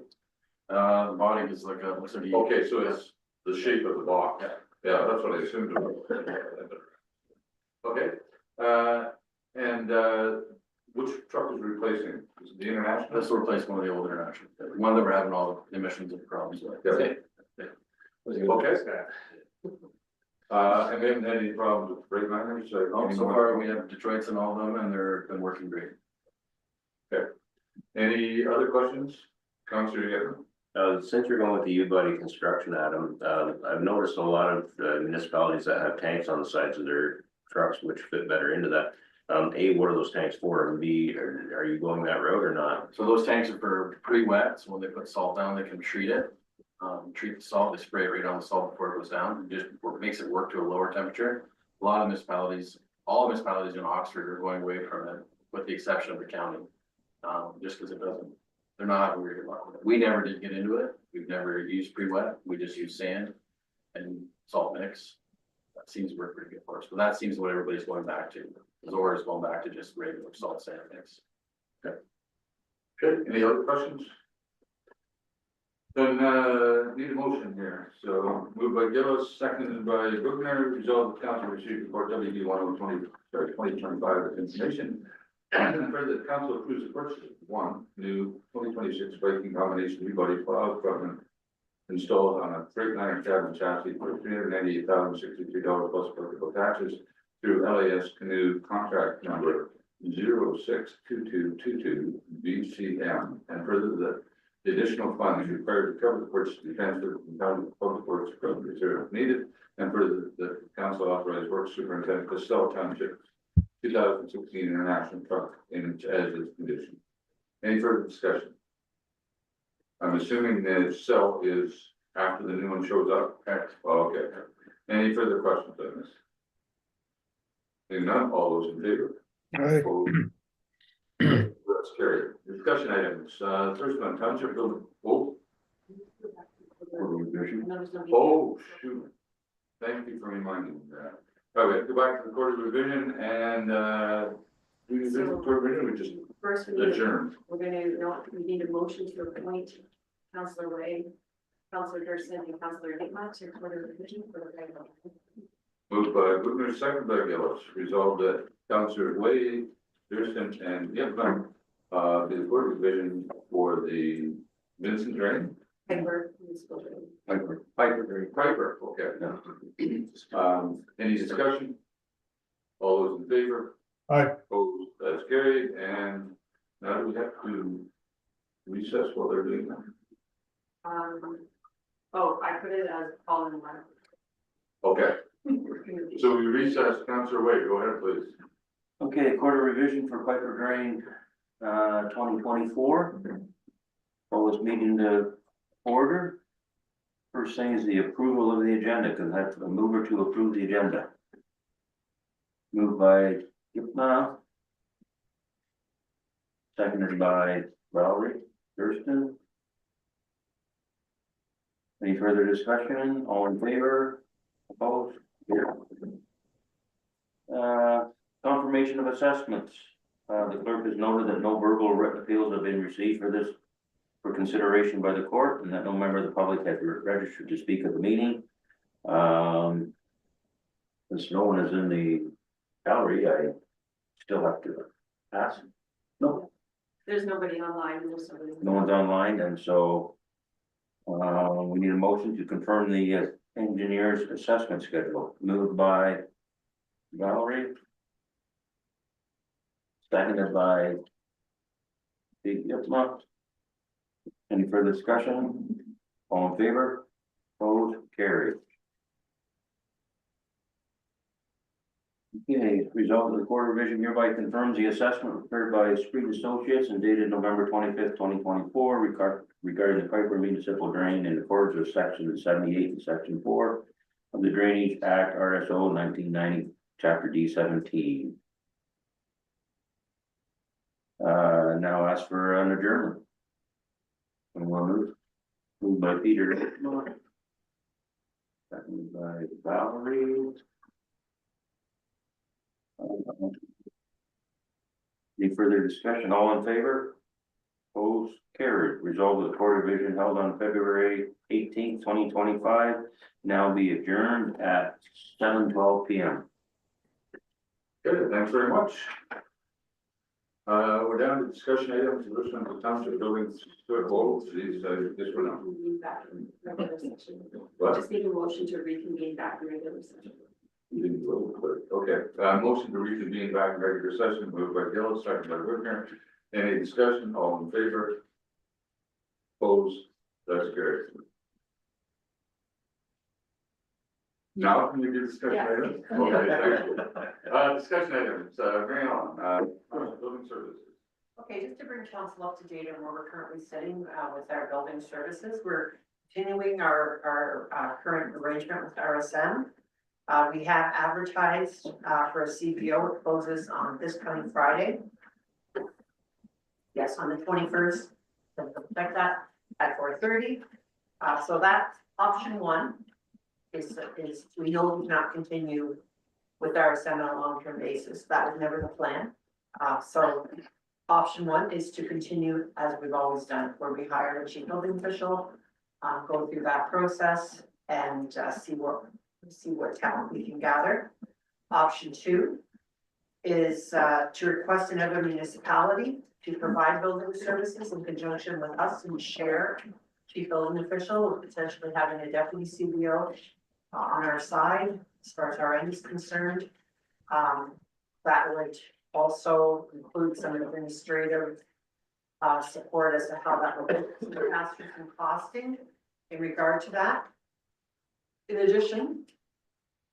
S8: The body is like looks like a.
S1: Okay, so it's the shape of the box. Yeah, that's what I assumed it was. Okay, and which truck is replacing? Is it the International?
S8: This will replace one of the old International, the one that we're having all the emissions and problems with.
S1: Okay. Okay. And they haven't had any problems with Freightliners?
S8: So far, we have Detroit's and all of them, and they're been working great.
S1: Any other questions? Councilor Gill?
S9: Since you're going with the U-Buddy construction, Adam, I've noticed a lot of municipalities that have tanks on the sides of their trucks, which fit better into that. A, what are those tanks for? And B, are you going that road or not?
S8: So those tanks are for pre-wet, so when they put salt down, they can treat it. Treat the salt, they spray it right on the salt before it goes down, it just makes it work to a lower temperature. A lot of municipalities, all municipalities in Oxford are going away from it, with the exception of the county. Just because they're not worried about it. We never did get into it, we've never used pre-wet, we just use sand and salt mix. That seems to work pretty good for us, but that seems what everybody's going back to. Zora is going back to just regular salt sand mix.
S1: Okay, any other questions? Then, need a motion here, so moved by Gillis, seconded by Bruckner, resolved the council received report WD 2025 information. And further, the council approves the purchase of one new 2026 Viking combination rebody plow equipment installed on a Freightliner cab and chassis for $398,063 plus applicable taxes through LAS Canoe contract number 062222 BCM. And further, the additional funds required to cover the purchase to be transferred from town public works equipment reserve if needed. And further, the council authorized work superintendent Costello Township 2016 international truck in as its condition. Any further discussion? I'm assuming the cell is after the new one shows up. Okay. Any further questions on this? Seeing none, all those in favor?
S7: Aye.
S1: Opposed? That's carried. Discussion items, first one, township building, oh, oh, shoot. Thank you for reminding me of that. Okay, go back to the court of revision and, we revisit the court of revision, we just
S5: First, we need,
S1: adjourn.
S5: we're gonna, no, we need a motion to appoint Counselor Way, Counselor Gerson, and Counselor Higma to Court of Revision for the right of.
S1: Moved by Goodner, second by Gillis, resolved that Councillor Wade, Thurston, and Yipman, be the court of revision for the Vincent Drain.
S5: Piper Municipal Drain.
S1: Piper, okay. Any discussion? All those in favor?
S7: Aye.
S1: Opposed, that's carried, and now do we have to recess while they're doing that?
S5: Oh, I put it as all in one.
S1: Okay, so we recess, Councillor Wade, go ahead, please.
S11: Okay, quarter revision for Piper Drain, 2024. Call this meeting to order. First thing is the approval of the agenda, because that's a mover to approve the agenda. Moved by Gipna. Seconded by Valerie Thurston. Any further discussion? All in favor? Opposed? Here. Confirmation of assessments. The clerk has noted that no verbal or written appeals have been received for this for consideration by the court, and that no member of the public has registered to speak at the meeting. Since no one is in the gallery, I still have to ask. No,
S5: There's nobody online, there's somebody.
S11: no one's online, and so we need a motion to confirm the engineer's assessment schedule. Moved by Valerie. Seconded by Big Yipma. Any further discussion? All in favor? Opposed? Carried. Okay, result of the court revision hereby confirms the assessment prepared by Street Associates and dated November 25th, 2024 regarding the Piper Municipal Drain in accordance with section 78 and section 4 of the Drainage Act RSO 1990, chapter D17. Now ask for an adjournment. Moved by Peter. Seconded by Valerie. Any further discussion? All in favor? Opposed? Carried. Resolved that the court revision held on February 18th, 2025 now be adjourned at 7:12 p.m.
S1: Good, thanks very much. We're down to discussion items, this one, the township buildings, these, this one, no.
S5: Reconvene back in regular session.
S1: What?
S5: Just need a motion to reconvene back in regular session.
S1: You didn't vote, but, okay, motion to reconvene back in regular session, moved by Gillis, second by Whitner. Any discussion, all in favor? Opposed, that's carried. Now, can we do discussion
S5: Yeah.
S1: items? Okay, thank you. Discussion items, bring it on, building services.
S4: Okay, just to bring council up to date on where we're currently sitting with our building services, we're continuing our current arrangement with RSM. We have advertised for a CPO. It closes on this coming Friday. Yes, on the 21st, check that at 4:30. So that's option one. Is we know we cannot continue with RSM on a long-term basis. That was never the plan. So option one is to continue as we've always done, where we hire a chief building official, go through that process and see what talent we can gather. Option 2 is to request another municipality to provide building services in conjunction with us and share chief building official, with potentially having a deputy CBO on our side as far as our end is concerned. That would also include some administrative support as to how that will pass through some costing in regard to that. In addition,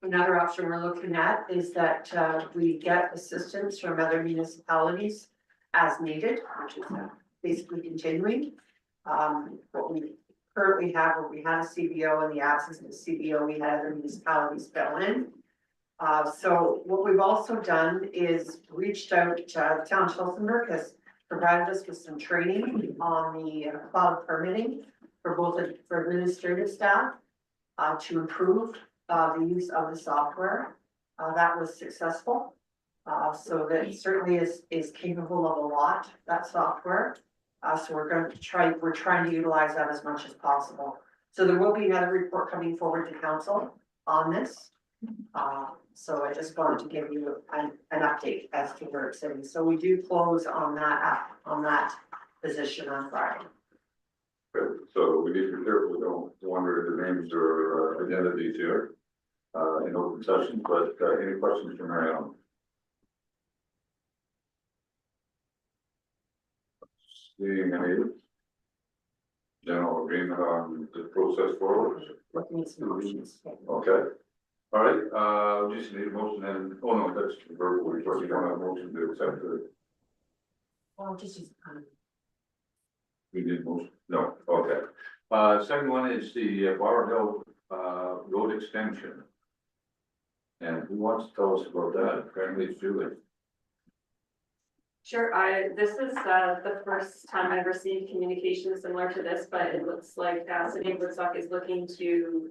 S4: another option we're looking at is that we get assistance from other municipalities as needed, which is basically continuing. What we currently have, where we had a CBO, in the absence of the CBO, we had other municipalities fill in. So what we've also done is reached out to the town of Tillsonburg has provided us with some training on the cloud permitting for both for administrative staff to improve the use of the software. That was successful. So that certainly is capable of a lot, that software. So we're trying to utilize that as much as possible. So there will be another report coming forward to council on this. So I just wanted to give you an update as to where it's sitting. So we do close on that position on Friday.
S1: Good. So we need to be careful, we don't wander into names or identities here in open session, but any questions from Mary Ellen? Seeing any general agreement on the process forward?
S4: Looking at some options.
S1: Okay. All right, we just need a motion and, oh no, that's verbal, we don't have a motion to accept it.
S4: Well, just
S1: We did motion, no, okay. Second one is the Bower Hill road extension. And who wants to tell us about that? Apparently it's Julie.
S5: Sure, this is the first time I've received communication similar to this, but it looks like City of Woodstock is looking to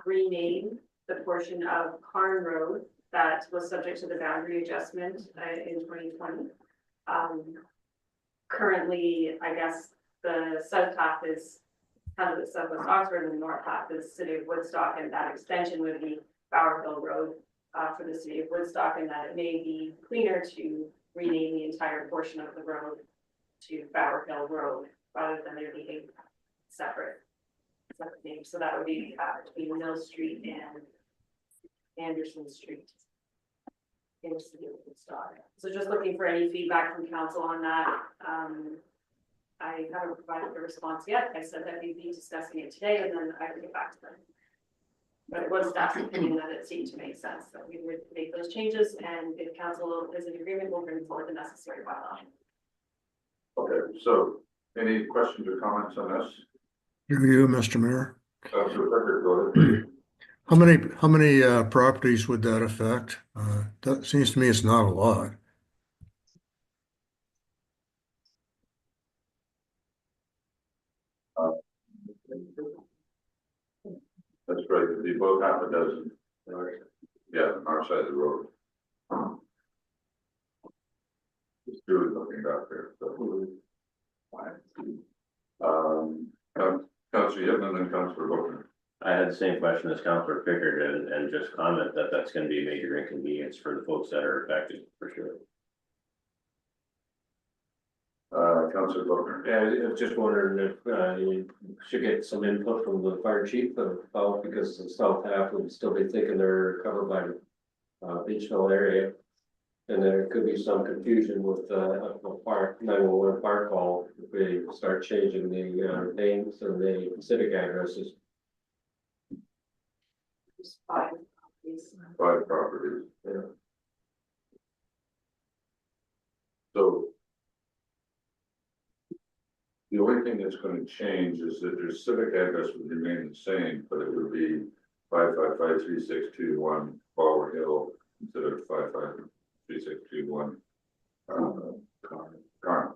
S5: rename the portion of Carn Road that was subject to the boundary adjustment in 2020. Currently, I guess the south half is kind of the Southwest Oxford and the north half is City of Woodstock, and that extension would be Bower Hill Road for the City of Woodstock, and that it may be cleaner to rename the entire portion of the road to Bower Hill Road rather than there being separate names. So that would be between Mill Street and Anderson Street in the City of Woodstock. So just looking for any feedback from council on that. I haven't provided a response yet. I said that we'd be discussing it today and then I would get back to them. But it was staff's opinion that it seemed to make sense that we would make those changes, and if council is in agreement, we'll bring forward the necessary bylaw.
S1: Okay, so any questions or comments on this?
S7: You, Mr. Mayor.
S1: Councilor Becker, go ahead.
S7: How many properties would that affect? That seems to me it's not a lot.
S1: That's right, it'd be both half a dozen. Yeah, on our side of the road. It's Julie looking back there, so. Councilor Yipman and then Councilor Booker.
S9: I had the same question as Councilor Pickard and just comment that that's gonna be a major inconvenience for the folks that are affected, for sure.
S1: Councilor Booker.
S2: Yeah, I was just wondering if you should get some input from the fire chief about, because the south half would still be thinking they're covered by Beachville area. And there could be some confusion with a fire 911 fire call if we start changing the names and the civic addresses.
S5: Just 5 properties.
S1: 5 properties.
S2: Yeah.
S1: So. The only thing that's going to change is that their civic address would remain the same, but it would be 5553621 Bower Hill instead of 553621 Carn.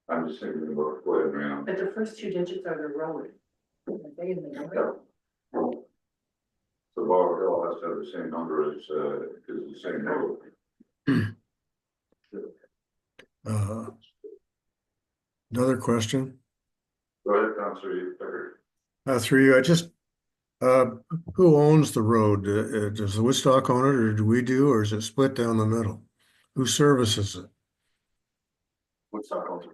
S1: I'm just thinking about going around.
S4: But the first 2 digits are the road. Are they in the number?
S1: Yeah. So Bower Hill has to have the same number as the same road.
S7: Another question,
S1: Go ahead, Councilor Pickard.
S7: through you, I just, who owns the road? Does the Woodstock own it, or do we do, or is it split down the middle? Who services it?
S8: Woodstock owns it.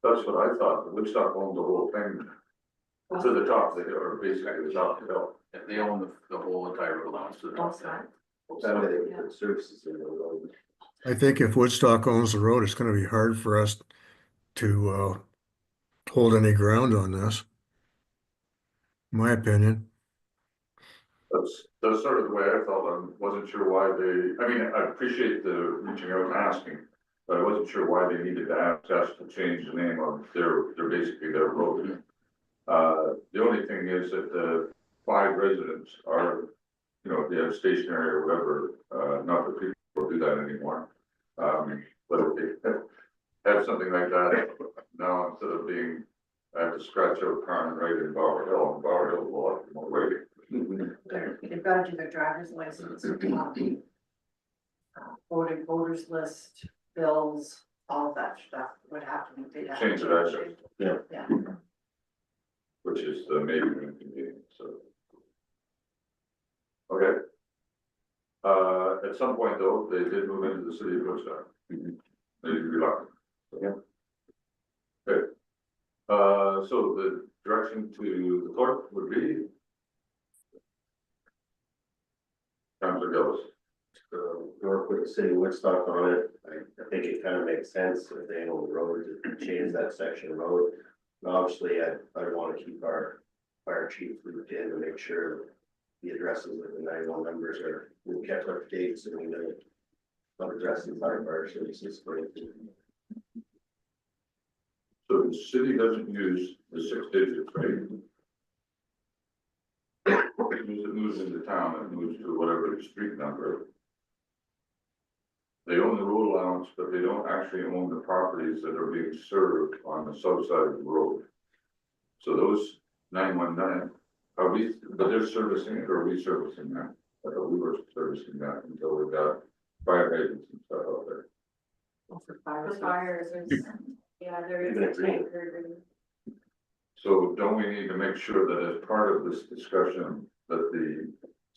S1: That's what I thought, the Woodstock owned the whole thing. To the top, they are basically the top of the hill.
S8: They own the whole entire road lines to the top.
S10: That way they can put services in the road.
S7: I think if Woodstock owns the road, it's gonna be hard for us to, hold any ground on this. My opinion.
S1: That's sort of the way I felt, I wasn't sure why they, I mean, I appreciate the reaching out and asking. But I wasn't sure why they needed to ask us to change the name of their basically their road. The only thing is that the 5 residents are, you know, they have stationary or whatever, not that people will do that anymore. But if they have something like that, now instead of being, I have to scratch out Carmen right in Bower Hill, and Bower Hill is a lot more waiting.
S4: They've got to do their driver's license, voters list, bills, all of that stuff would have to be. they'd have to
S1: Change of address.
S4: Yeah.
S1: Which is the maybe inconvenience, so. Okay. At some point though, they did move into the city of Woodstock. They did reluctant.
S11: Yeah.
S1: Okay. So the direction to the clerk would be. Councilor Gillis.
S10: Work with the city of Woodstock on it. I think it kind of makes sense if they own the road to change that section of road. And obviously, I want to keep our fire chief looped in to make sure the addresses of the 911 numbers are kept up to date, so we know what addresses our fire services going to.
S1: So the city doesn't use the 6 digits, right? It moves into town, it moves to whatever the street number. They own the road allowance, but they don't actually own the properties that are being served on the south side of the road. So those 919, are we, but they're servicing it, or are we servicing that? I thought we were servicing that until we got fire hydrants and stuff out there.
S4: For fire.
S5: The fires, there's, yeah, there is
S10: Even
S5: a
S10: a green.
S5: tanker.
S1: So don't we need to make sure that as part of this discussion, that the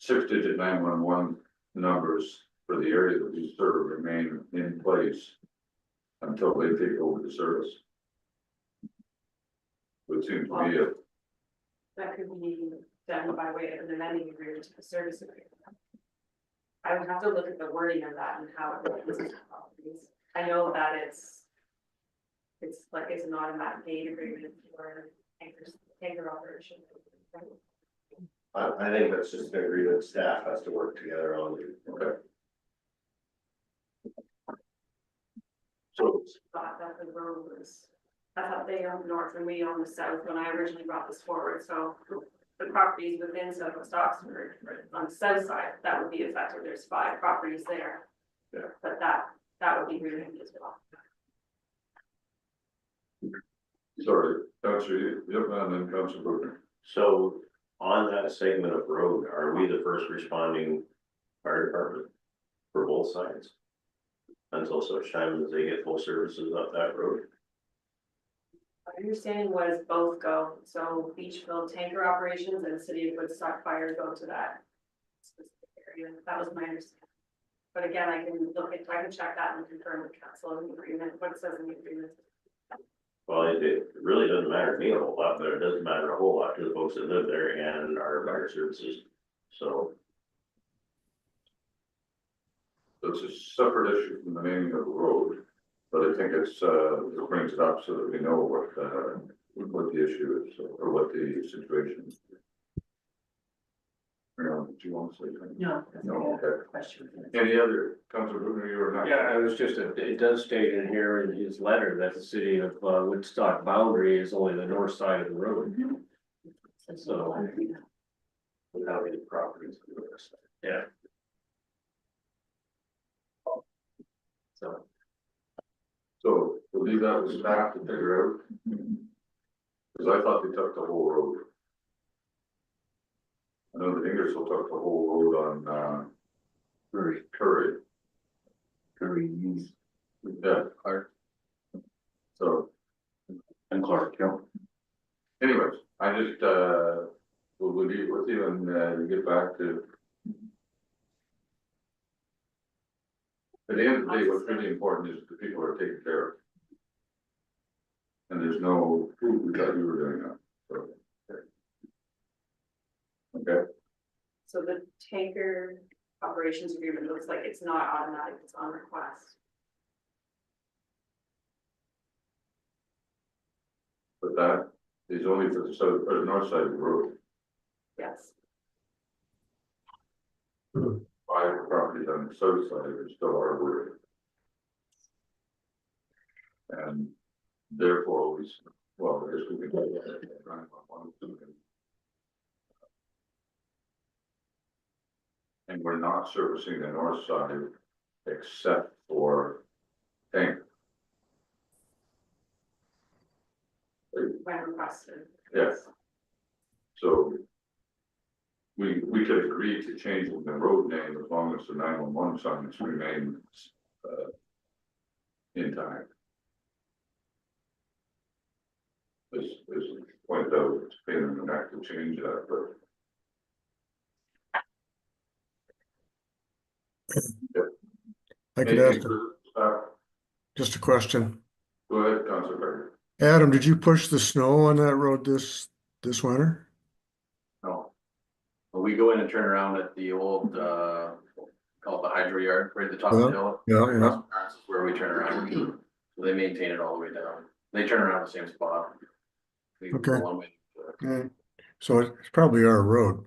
S1: 6-digit 911 numbers for the area that we serve remain in place until they take over the service? It seems to me
S5: That could be done by way of an amending agreement to the service agreement. I would have to look at the wording of that and how it relates to properties. I know that it's like it's an automatic aid agreement for tanker operation.
S10: I think that's just an agreement staff has to work together on.
S1: okay. So
S5: Thought that the road was, I thought they owned north and we own the south when I originally brought this forward, so the properties within Southwest Oxford, on the south side, that would be affected, there's 5 properties there.
S1: Yeah.
S5: But that would be removed as well.
S1: sorry, Councilor, yep, and then Councilor Booker.
S9: So on that segment of road, are we the first responding fire department for both sides? Until such time as they get full services up that road?
S5: My understanding was both go, so Beachfield tanker operations and City of Woodstock Fire go to that specific area, that was my understanding. But again, I can check that and confirm with council in the agreement, what it says in the agreement.
S9: Well, it really doesn't matter to me a whole lot, but it does matter a whole lot to the folks that live there and our fire services, so.
S1: It's a separate issue from the naming of the road, but I think it's, it brings it up so that we know what the issue is, or what the situation is. Do you want to say something?
S4: No.
S1: No, okay.
S4: Question.
S1: Any other, Councilor Booker, you were not?
S2: Yeah, it was just, it does state in here in his letter that the city of Woodstock boundary is only the north side of the road. So,
S10: Without any properties.
S2: yeah. So,
S1: So we'll leave that with staff to figure out. Cause I thought they took the whole road. I know the Ingersoll took the whole road on, Curry. Yeah. So
S11: And Clark, yeah.
S1: Anyways, I just, we'll leave it with you and, get back to. At the end of the day, what's really important is the people are taken care of. And there's no, ooh, we thought you were doing that, so. Okay,
S5: So the tanker operations agreement looks like it's not automatic, it's on request.
S1: but that is only for the south, or the north side of the road.
S5: Yes.
S1: 5 properties on the south side are still our word. And therefore, well, I guess we can. And we're not servicing the north side except for tank.
S5: When requested.
S1: Yes. So. We could agree to changing the road name as long as the 911 signs remain, intact. This pointed out, it's pain in the neck to change that, but.
S7: I could ask just a question.
S1: Go ahead, Councilor Berger.
S7: Adam, did you push the snow on that road this winter?
S8: No. Well, we go in and turn around at the old, called the hydro yard, right at the top of the hill.
S7: Yeah.
S8: That's where we turn around. So they maintain it all the way down. They turn around the same spot. We
S7: Okay.
S8: go one way.
S7: Okay. So it's probably our road.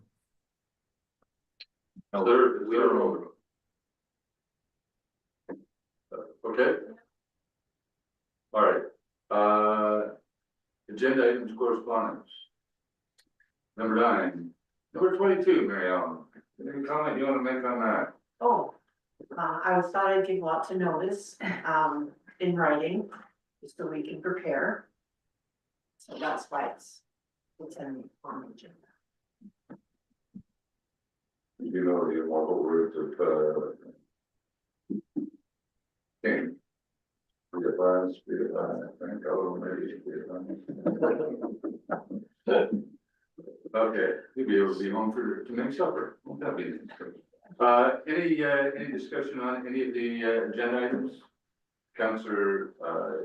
S8: No,
S1: They're
S8: don't
S1: road. Okay. All right, agenda items correspondence. Number 9, number 22, Mary Ellen, any comment you wanna make on that?
S4: Oh, I thought I'd give lots of notice, in writing, just so we can prepare. So that's why it's in on the agenda.
S1: You know, the immortal words of, King. Speed of fire, thank God, maybe speed of fire. Okay, you'll be able to be home to make supper, won't that be nice? Any discussion on any of the, agenda items? Councillor,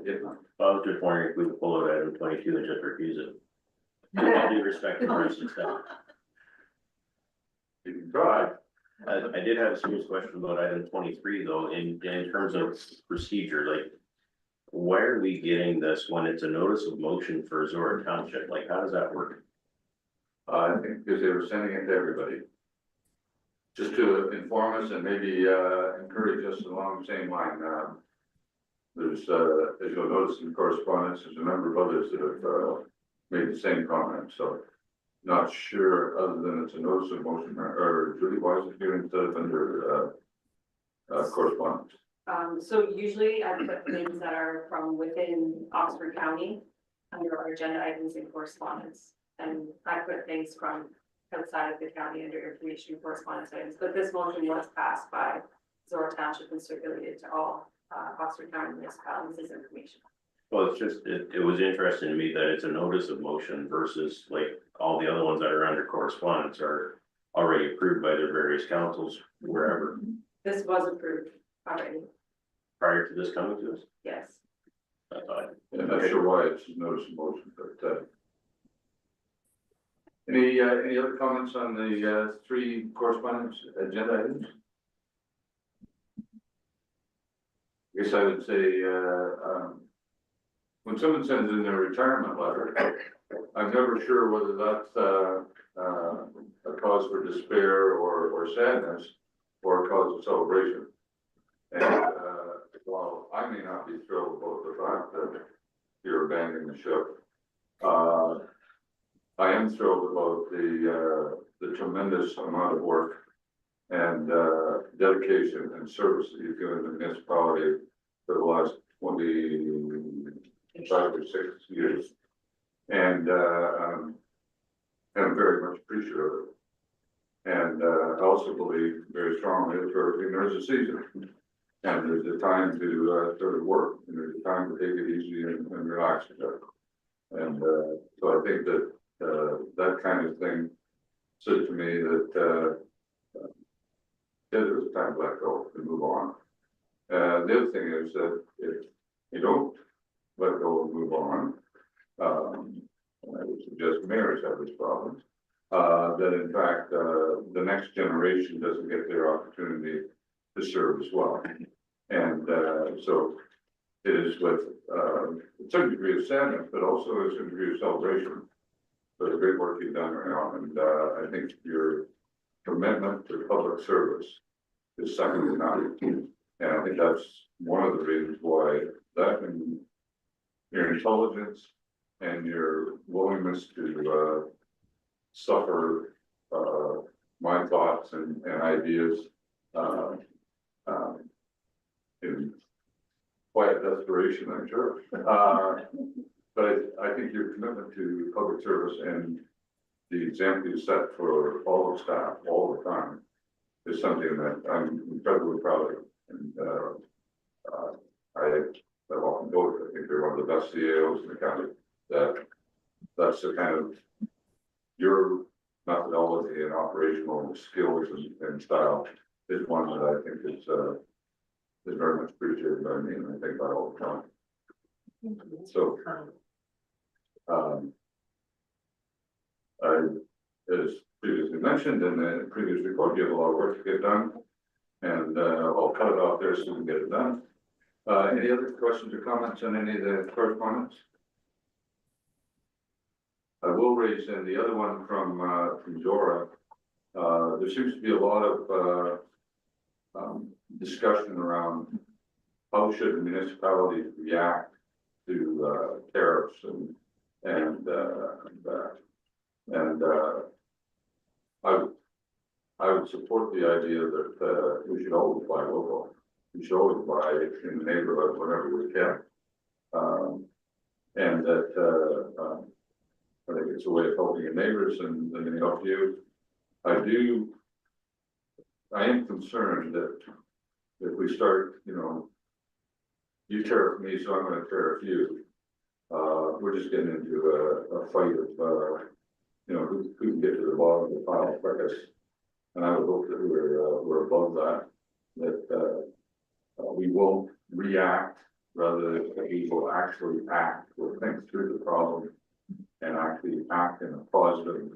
S1: Gittman.
S9: I was just wondering if we could pull out item 22 and just refuse it. With all due respect to the rest of the stuff.
S1: You can try.
S9: I did have a serious question about item 23 though, in terms of procedure, like. Why are we getting this when it's a notice of motion for Zora Township? Like, how does that work?
S1: I think because they were sending it to everybody. Just to inform us and maybe, encourage us along the same line, there's, as you'll notice in correspondence, there's a number of others that have, made the same comment, so. Not sure, other than it's a notice of motion, or Julie, why is it here instead of under, correspondence?
S5: So usually I put things that are from within Oxford County under our agenda items and correspondence. And I put things from outside of the county under information and correspondence items, but this motion was passed by Zora Township and circulated to all Oxford County municipalities as information.
S9: Well, it's just, it was interesting to me that it's a notice of motion versus like all the other ones that are under correspondence are already approved by their various councils wherever.
S5: This was approved already,
S9: Prior to this coming to us,
S5: yes.
S9: I thought.
S1: I'm not sure why it's a notice of motion, but, any other comments on the, 3 correspondence agenda items? I guess I would say, when someone sends in their retirement letter, I'm never sure whether that's, a cause for despair or sadness, or a cause of celebration. And, while I may not be thrilled about the fact that you're abandoning the ship, I am thrilled about the tremendous amount of work and, dedication and service that you've given the municipality for the last 25 or 6 years. And, I'm very much appreciative of it. And, I also believe very strongly that for everything, there's a season. And there's a time to, sort of work, and there's a time to take it easy and relax a bit. And, so I think that, that kind of thing said to me that, yeah, there was time to let go and move on. The other thing is that if you don't let go and move on, and I would suggest mayors have this problem, that in fact, the next generation doesn't get their opportunity to serve as well. And, so it is with, a certain degree of sadness, but also a certain degree of celebration for the great work you've done right now. And, I think your commitment to public service is second to none. And I think that's one of the reasons why that and your intelligence and your willingness to, suffer, my thoughts and ideas, in quiet desperation, I'm sure. But I think your commitment to public service and the example you set for all the staff all the time is something that I'm incredibly proud of. And, I've often told, I think you're one of the best CEOs in the county, that's the kind of your methodology and operational skills and style is one that I think is very much appreciated by me and I think by all the time. So, as previously mentioned in the previous report, you have a lot of work to get done. And I'll cut it off there so we can get it done. Any other questions or comments on any of the correspondence? I will raise in the other one from Dora. There seems to be a lot of discussion around how should the municipalities react to tariffs and I would support the idea that we should always buy local. We should always buy in the neighborhood whenever we can. And that I think it's a way of helping your neighbors and they help you. I am concerned that if we start, you tariff me, so I'm gonna tariff you. We're just getting into a fight of, who can get to the bottom of the pile quickest. And I would hope that we're above that we won't react, rather than we will actually act. We'll think through the problem and actually act in a positive,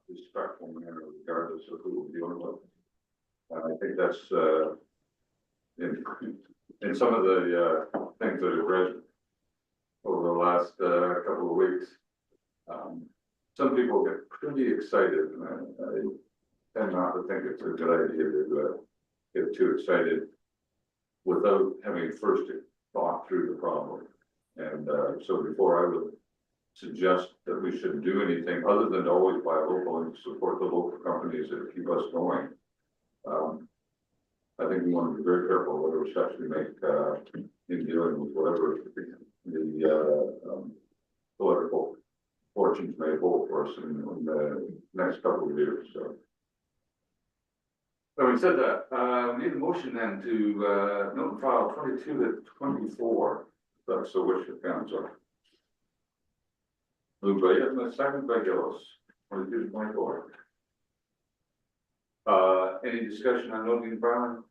S1: respectful manner, regardless of who we're dealing with. And I think that's in some of the things that I've read over the last couple of weeks. Some people get pretty excited, and I tend not to think it's a good idea to get too excited without having first thought through the problem. And so before I would suggest that we should do anything other than to always buy local and support the local companies that keep us going, I think we want to be very careful whatever steps we make in dealing with whatever the political fortunes may hold for us in the next couple of years. So, having said that, we need a motion then to note and file 22 to 24. That's the wish of council. Moved by Yetman, second by Gillis, 22 to 24. Any discussion on noting and filing?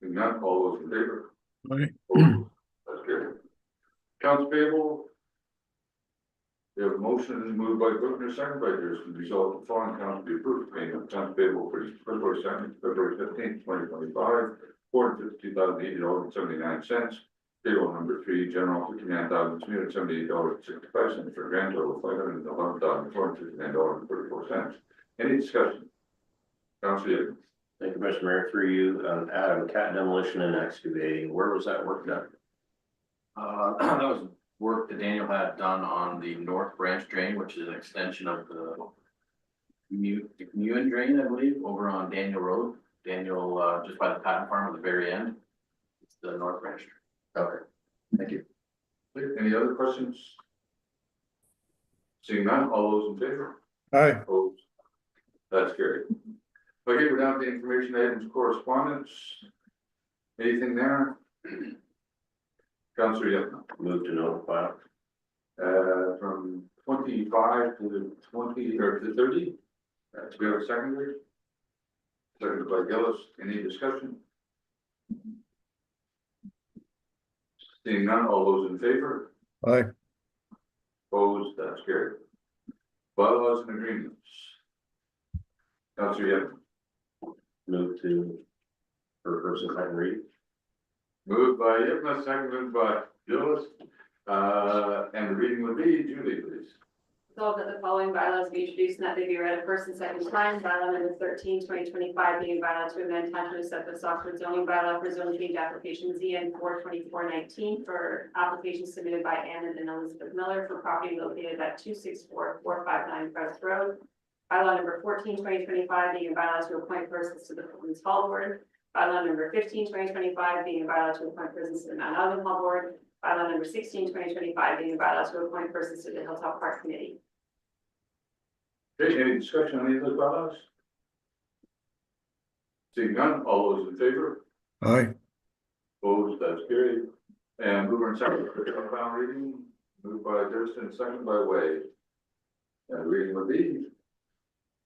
S1: If not, all those in favor?
S7: Aye.
S1: That's good. Accounts payable. We have a motion moved by Brookner, second by Thurston, resolved the following accounts be approved, payment of accounts payable for February 2nd, February 15th, 2025, $452,080.79. Payroll number 3, general $59,378.65 for a grand total of $511,459.34. Any discussion? Councilor.
S9: Thank you, Mr. Mayor, through you, Adam, cat demolition and excavating, where was that work done?
S8: That was work that Daniel had done on the north branch drain, which is an extension of the Communion drain, I believe, over on Daniel Road. Daniel, just by the patent farm at the very end. It's the north branch.
S1: Okay, thank you. Any other questions? Seeing none, all those in favor?
S7: Aye.
S1: Opposed? That's carried. Okay, we're down to the information items correspondence. Anything there? Councilor Yetman.
S9: Move to notify.
S1: from 25 to 20 or to 30. Do we have a seconder? Seconded by Gillis. Any discussion? Seeing none, all those in favor?
S7: Aye.
S1: Opposed, that's carried. Bylaws and agreements. Councilor Yep,
S9: Move to, for first and second read.
S1: moved by Yipma, seconded by Gillis. And the reading would be Julie, please.
S5: Resolved that the following bylaws be introduced and that they be read a first and second time. Bylaw number 13, 2025, being a bylaw to amend Township of Southwest Oxford zoning bylaw for zone change application ZN 42419 for applications submitted by Anna and Elizabeth Miller for property located at 264-459 Crest Road. Bylaw number 14, 2025, being a bylaw to appoint persons to the Women's Hall Board. Bylaw number 15, 2025, being a bylaw to appoint persons to the Mount Auburn Hall Board. Bylaw number 16, 2025, being a bylaw to appoint persons to the Hilltop Park Committee.
S1: Okay, any discussion on any of those bylaws? Seeing none, all those in favor?
S7: Aye.
S1: Opposed, that's carried. And mover and second for the final reading, moved by Thurston, second by Wade. And the reading would be,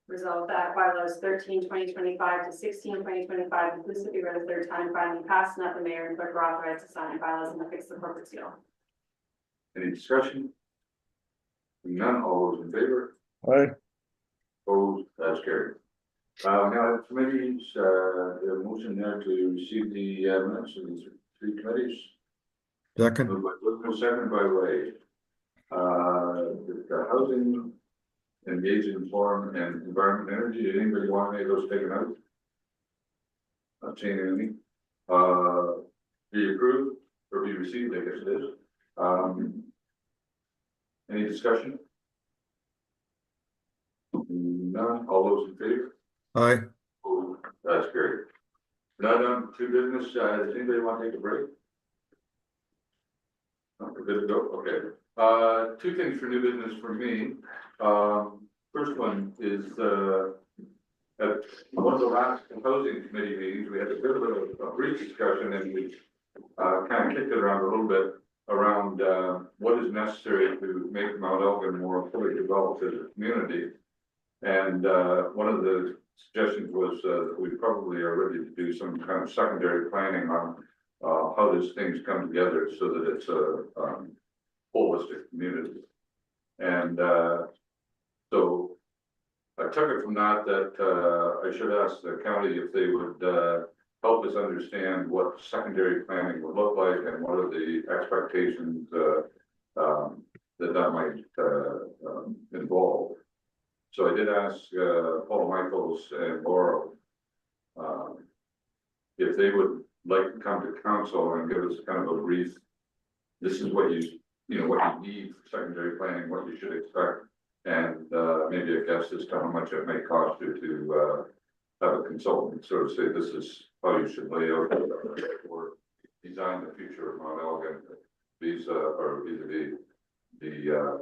S5: Resolved that bylaws 13, 2025 to 16, 2025 inclusive be read a third time, finally passed, and that the mayor and clerk are authorized to sign bylaws and affix the corporate seal.
S1: any discussion? Seeing none, all those in favor?
S7: Aye.
S1: Opposed, that's carried. Now, committees, the motion there to receive the minutes of the three committees.
S7: Second.
S1: Moved by Whitman, second by Wade. The housing, engaging forum and environment and energy, did anybody want any of those taken out? Not seeing any. Be approved or be received, I guess it is. Any discussion? None, all those in favor?
S7: Aye.
S1: Oh, that's great. Now done to business, does anybody want to take a break? No, we're good to go, okay. Two things for new business for me. First one is, at one of the last housing committee meetings, we had a bit of a brief discussion and we kind of kicked it around a little bit around, what is necessary to make Mount Elgin more fully developed as a community. And, one of the suggestions was, that we probably are ready to do some kind of secondary planning on, how these things come together so that it's a, holistic community. And, so I took it from that, I should ask the county if they would, help us understand what secondary planning would look like and what are the expectations, that might, involve. So I did ask, Paul Michaels and Laura, if they would like to come to council and give us kind of a brief, this is what you know, what you need for secondary planning, what you should expect. And, maybe a guess as to how much it may cost you to, have a consultant sort of say, this is how you should lay out or design the future of Mount Elgin, vis-a-vis the,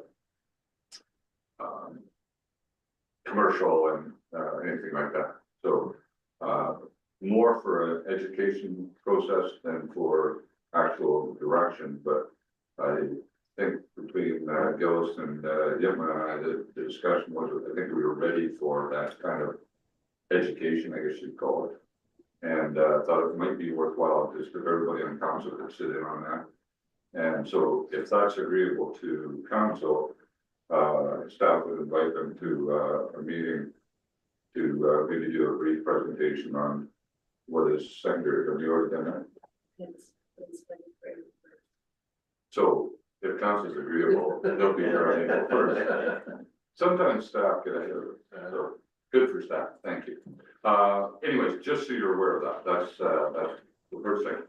S1: commercial and, anything like that. So, more for an education process than for actual direction, but I think between Gillis and Yipma and I, the discussion was, I think we were ready for that kind of education, I guess you'd call it. And thought it might be worthwhile just if everybody on council could sit in on that. And so if that's agreeable to council, staff would invite them to a meeting to maybe do a brief presentation on what is secondary. Have you already done that? So if council is agreeable, they'll be there, I think, first. Sometimes staff get ahead of it, so good for staff, thank you. Anyways, just so you're aware of that, that's the first thing.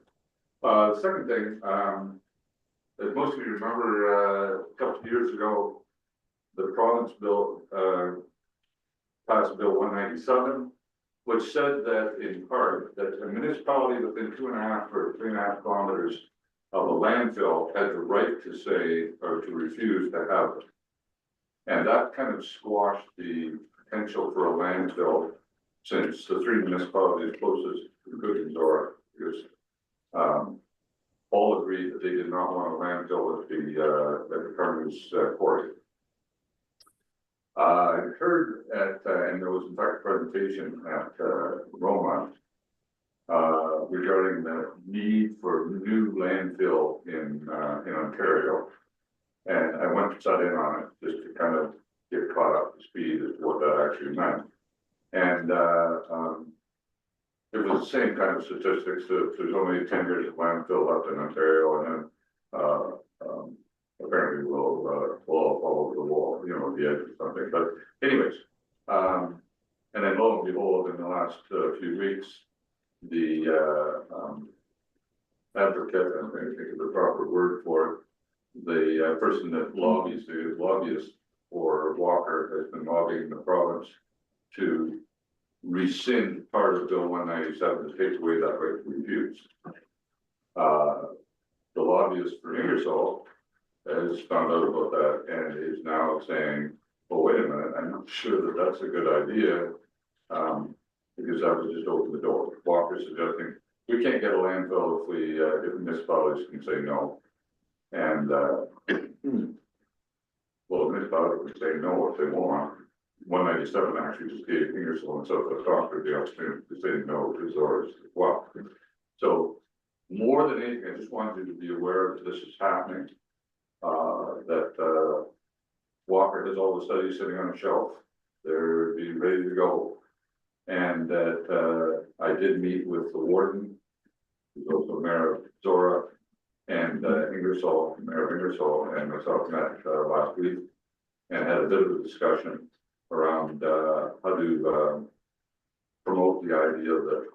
S1: The second thing, as most of you remember, a couple of years ago, the province bill, passed Bill 197, which said that in part, that a municipality within 2.5 or 3.5 kilometers of a landfill had the right to say, or to refuse to have it. And that kind of squashed the potential for a landfill, since the three municipalities closest, including Dora, because all agreed that they did not want a landfill at the Carmen's quarry. I heard and there was in fact a presentation at Roma regarding the need for new landfill in Ontario. And I went to set in on it just to kind of get caught up to speed as to what that actually meant. And it was the same kind of statistics that there's only 10 years of landfill left in Ontario, and then apparently we'll fall over the wall, you know, the edge or something. But anyways, and then lo and behold, in the last few weeks, the advocate, I'm going to think of the proper word for it, the person that lobbies, the lobbyist for Walker, has been lobbying the province to rescind part of Bill 197 to take away that right to refuse. The lobbyist for Ingersoll has found out about that and is now saying, well, wait a minute, I'm not sure that that's a good idea, because that would just open the door. Walker's suggesting we can't get a landfill if municipalities can say no. And well, municipalities can say no if they want. 197 actually just gave Ingersoll and South Doctor the opportunity to say no to Zoras as well. So more than anything, I just wanted you to be aware that this is happening. That Walker has all the studies sitting on a shelf. They're being ready to go. And that I did meet with the warden, who's also mayor of Zora, and Ingersoll, Mayor of Ingersoll, and myself met last week and had a bit of a discussion around how to promote the idea that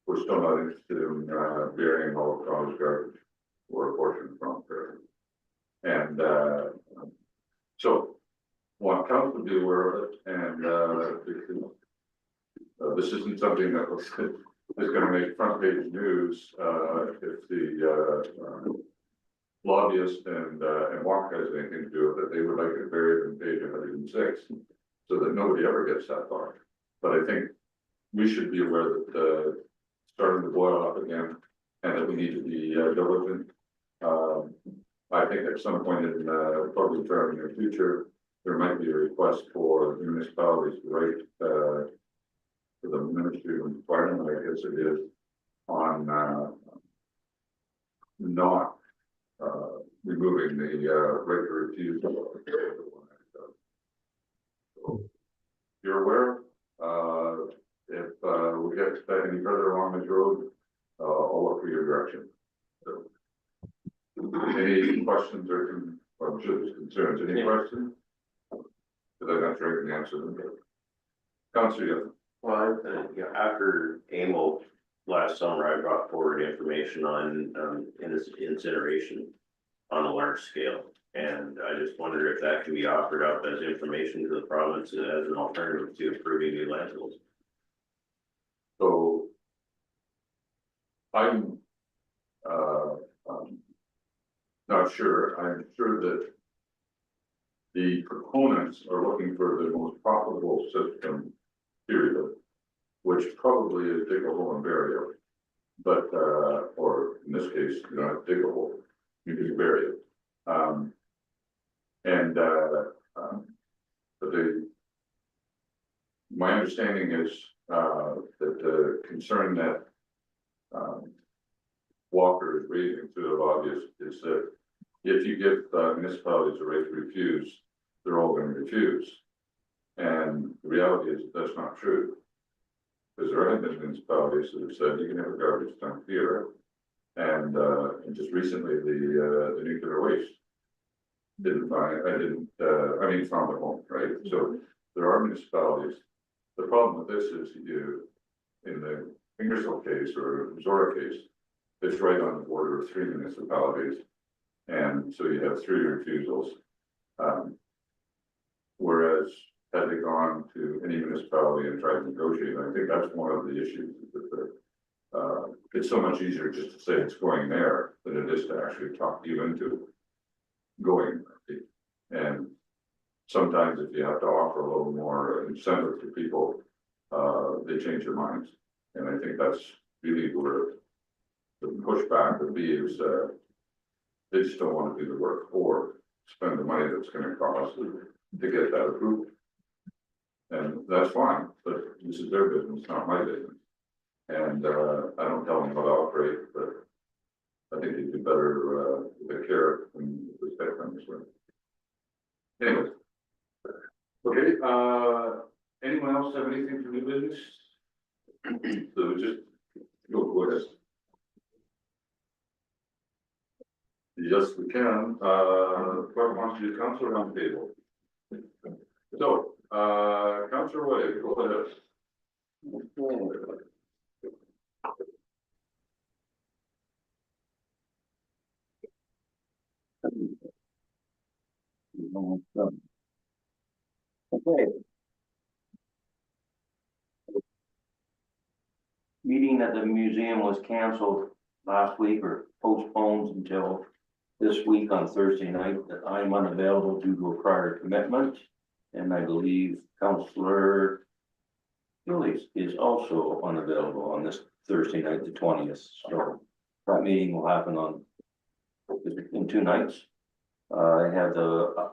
S1: we're still not interested in burying all of Toronto's garbage or a portion from there. And so want council to be aware of it, and this isn't something that is going to make front page news if the lobbyist and Walker has anything to do with it. They would like it buried in page 106 so that nobody ever gets that far. But I think we should be aware that starting to boil up again and that we need to be diligent. I think at some point in probably fairly near future, there might be a request for municipalities to write to the Ministry of Environment, I guess it is, on not removing the right to refuse. So you're aware. If we get any further along this road, I'll look for your direction. So, any questions or I'm sure there's concerns? Any questions? Because I'm not sure I can answer them. Councillor,
S9: Well, after AMO last summer, I brought forward information on incineration on a large scale. And I just wonder if that can be offered up as information to the province as an alternative to approving new landfills.
S1: so I'm not sure. I'm sure that the proponents are looking for the most profitable system, period, which probably is dig a hole and bury it. But, or in this case, you don't have to dig a hole, you just bury it. But my understanding is that the concern that Walker is raising to the lobbyists is that if you give municipalities a right to refuse, they're all going to refuse. And the reality is that's not true. Because there have been municipalities that have said you can have a garbage dump here. And just recently the nuclear waste didn't find, I mean, found a home, right? So there are municipalities. The problem with this is you, in the Ingersoll case or Zora case, it's right on the border of 3 municipalities. And so you have 3 refusals. Whereas had they gone to any municipality and tried to negotiate, I think that's one of the issues. That it's so much easier just to say it's going there than it is to actually talk you into going. And sometimes if you have to offer a little more incentive to people, they change their minds. And I think that's really where the pushback would be is, they just don't want to do the work or spend the money that's gonna cost to get that approved. And that's fine, but this is their business, not my business. And, I don't tell them how to operate, but I think they do better, with their care and respect on this one. Anyways. Okay, anyone else have anything for new business? So just go ahead. Yes, we can. Clerk wants to do council round table. So, Councilor Wade, go ahead.
S11: Okay. Meeting at the museum was canceled last week or postponed until this week on Thursday night, that I'm unavailable due to a prior commitment. And I believe Councillor Gillies is also unavailable on this Thursday night, the 20th. So that meeting will happen in 2 nights. I have the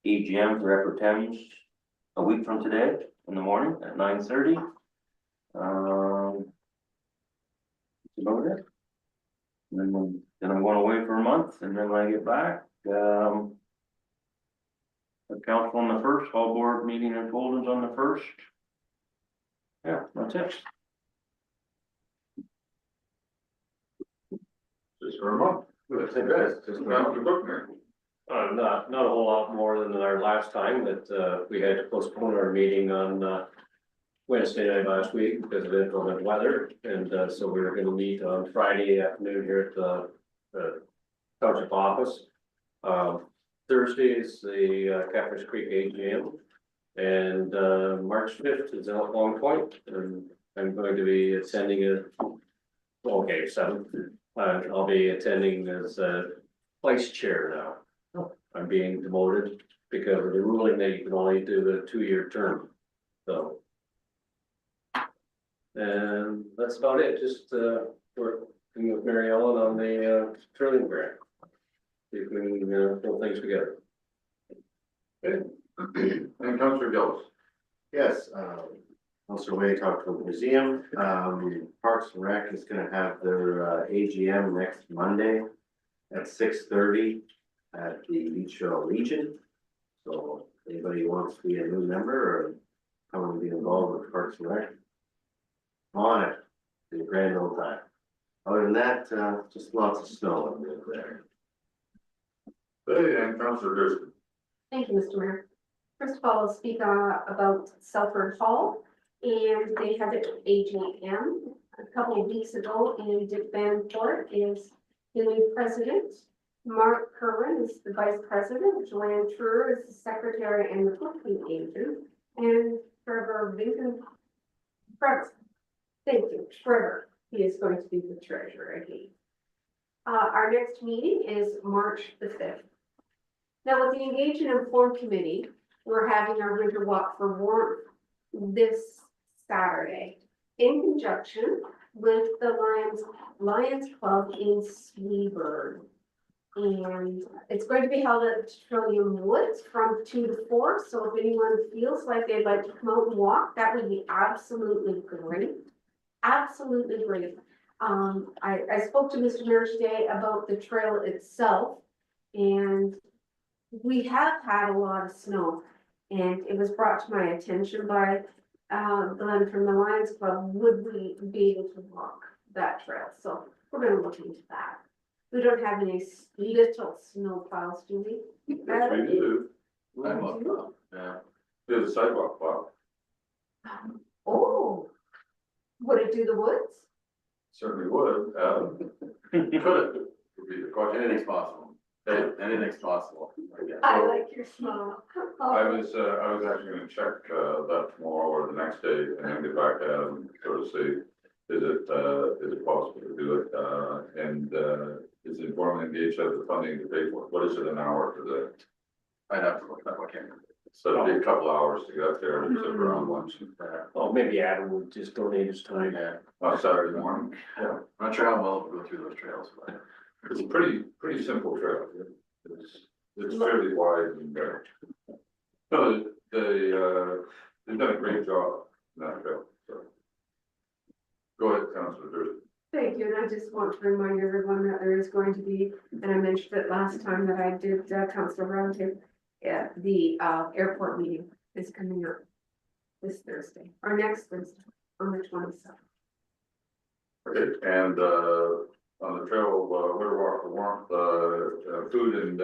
S11: AGM for Upper Thames a week from today in the morning at 9:30. That's about it. And then I'm going away for a month, and then when I get back, the council on the 1st, all board meeting in Golden's on the 1st. Yeah, that's it.
S1: Just for a month. That's it. Just around the book now.
S2: Not a whole lot more than our last time that, we had to postpone our meeting on, Wednesday night last week because of inclement weather. And, so we were gonna meet on Friday afternoon here at the township office. Thursday is the Cappers Creek AGM. And, March 5th is out Long Point, and I'm going to be attending it. Okay, 7th, I'll be attending as vice chair now. I'm being demoted because of the ruling that you can only do a 2-year term, so. And that's about it, just working with Mary Ellen on the Trillium grant. See if we can pull things together.
S1: Okay. And Councilor Gillis.
S10: Yes, Councilor Wade talked about the museum, Parks and Rec is gonna have their AGM next Monday at 6:30 at the Beachville Legion. So anybody who wants to be a new member or come and be involved with Parks and Rec, on it, it's a grand old time. Other than that, just lots of snow and there.
S1: Hey, and Councilor Gersten.
S5: Thank you, Mr. Mayor. First of all, I'll speak about Selford Hall, and they had their AGM a couple of weeks ago, and Dick Vanport is the new president. Mark Kerwin is the vice president, Joanne Truer is the secretary and the booking agent, and Trevor Vinton. Thank you, Trevor, he is going to be the treasurer again. Our next meeting is March the 5th. Now, with the Engage and Inform Committee, we're having our winter walk for warmth this Saturday in conjunction with the Lions Club in Sweeburg. And it's going to be held at Trillium Woods from 2 to 4. So if anyone feels like they'd like to come out and walk, that would be absolutely great. Absolutely great. I spoke to Mr. Mayor today about the trail itself, and we have had a lot of snow, and it was brought to my attention by Glenn from the Lions Club, would we be able to walk that trail? So we're gonna look into that. We don't have any little snow piles, do we?
S1: Yes, we do.
S8: Yeah.
S1: There's a sidewalk plow.
S5: Oh, would it do the woods?
S1: Certainly would, could it? Would be the question.
S8: Anything's possible. Anything's possible.
S5: I like your smile.
S1: I was actually gonna check, that tomorrow or the next day and then get back, sort of see, is it possible to do it? And, is Inform Engage has the funding to pay for it? What is it an hour for the?
S8: I'd have to look that up, I can't remember.
S1: So it'll be a couple hours to get there and sit around lunch and back.
S2: Oh, maybe Adam would just donate his time.
S1: On Saturday morning. Yeah,
S8: I'm not sure how well we'll go through those trails, but.
S1: it's a pretty simple trail. It's fairly wide and, no, they've done a great job in that trail, so. Go ahead, Councilor Durst.
S12: Thank you, and I just want to remind everyone that there is going to be, and I mentioned it last time that I did council roundtable. Yeah, the airport meeting is coming up this Thursday, or next Thursday, on the 27th.
S1: Okay, and, on the trail, Winter Walk for Warmth, food and,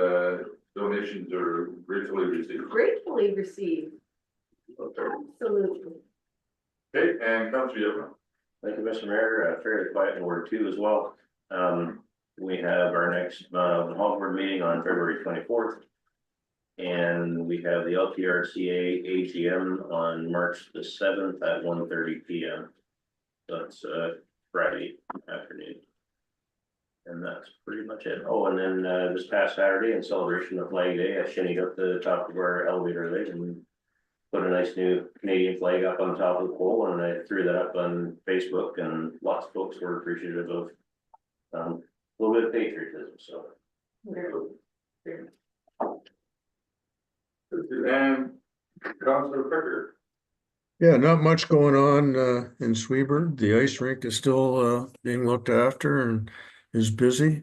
S1: donations are gratefully received.
S12: Gratefully received,
S1: Okay,
S12: absolutely.
S1: okay, and Councilor Yevon.
S9: Thank you, Mr. Mayor, fairly quiet in Ward 2 as well. We have our next, Hall Board meeting on February 24th. And we have the LTRCA AGM on March the 7th at 1:30 p.m. That's, Friday afternoon. And that's pretty much it. Oh, and then, this past Saturday in celebration of Flag Day, I shinnied up the top of our elevator leg and put a nice new Canadian flag up on top of the pole, and I threw that up on Facebook, and lots of folks were appreciative of a little bit of patriotism, so.
S1: And Councilor Picker.
S7: Yeah, not much going on in Sweeburg. The ice rink is still being looked after and is busy.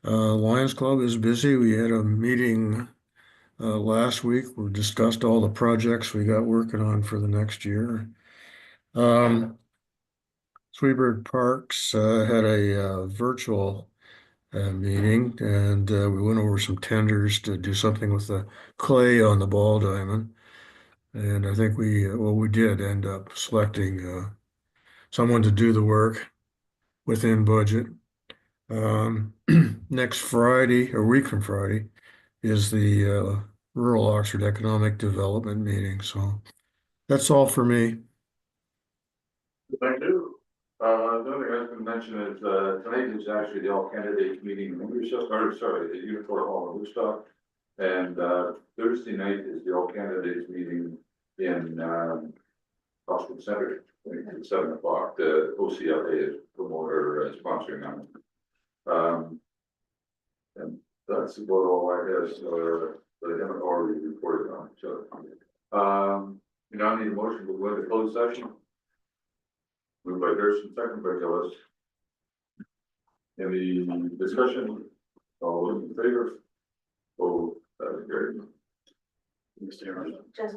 S7: Lions Club is busy. We had a meeting last week. We discussed all the projects we got working on for the next year. Sweeburg Parks had a virtual meeting, and we went over some tenders to do something with the clay on the ball diamond. And I think we did end up selecting someone to do the work within budget. Next Friday, a week from Friday, is the Rural Oxford Economic Development meeting. So that's all for me.
S1: Thank you. The other thing I was gonna mention is, tonight is actually the all candidates meeting in Woodstock, or sorry, the Unifor Hall in Woodstock. And, Thursday night is the all candidates meeting in, Oxford Center, at 7 o'clock. The OCLA is promoter sponsoring them. And that's about all I have, that I haven't already reported on, so. You now need a motion to go into closed session. Moved by Gerson, second by Gillis. Any discussion? All those in favor? Oh, that is great. Mr. Chairman.
S12: Just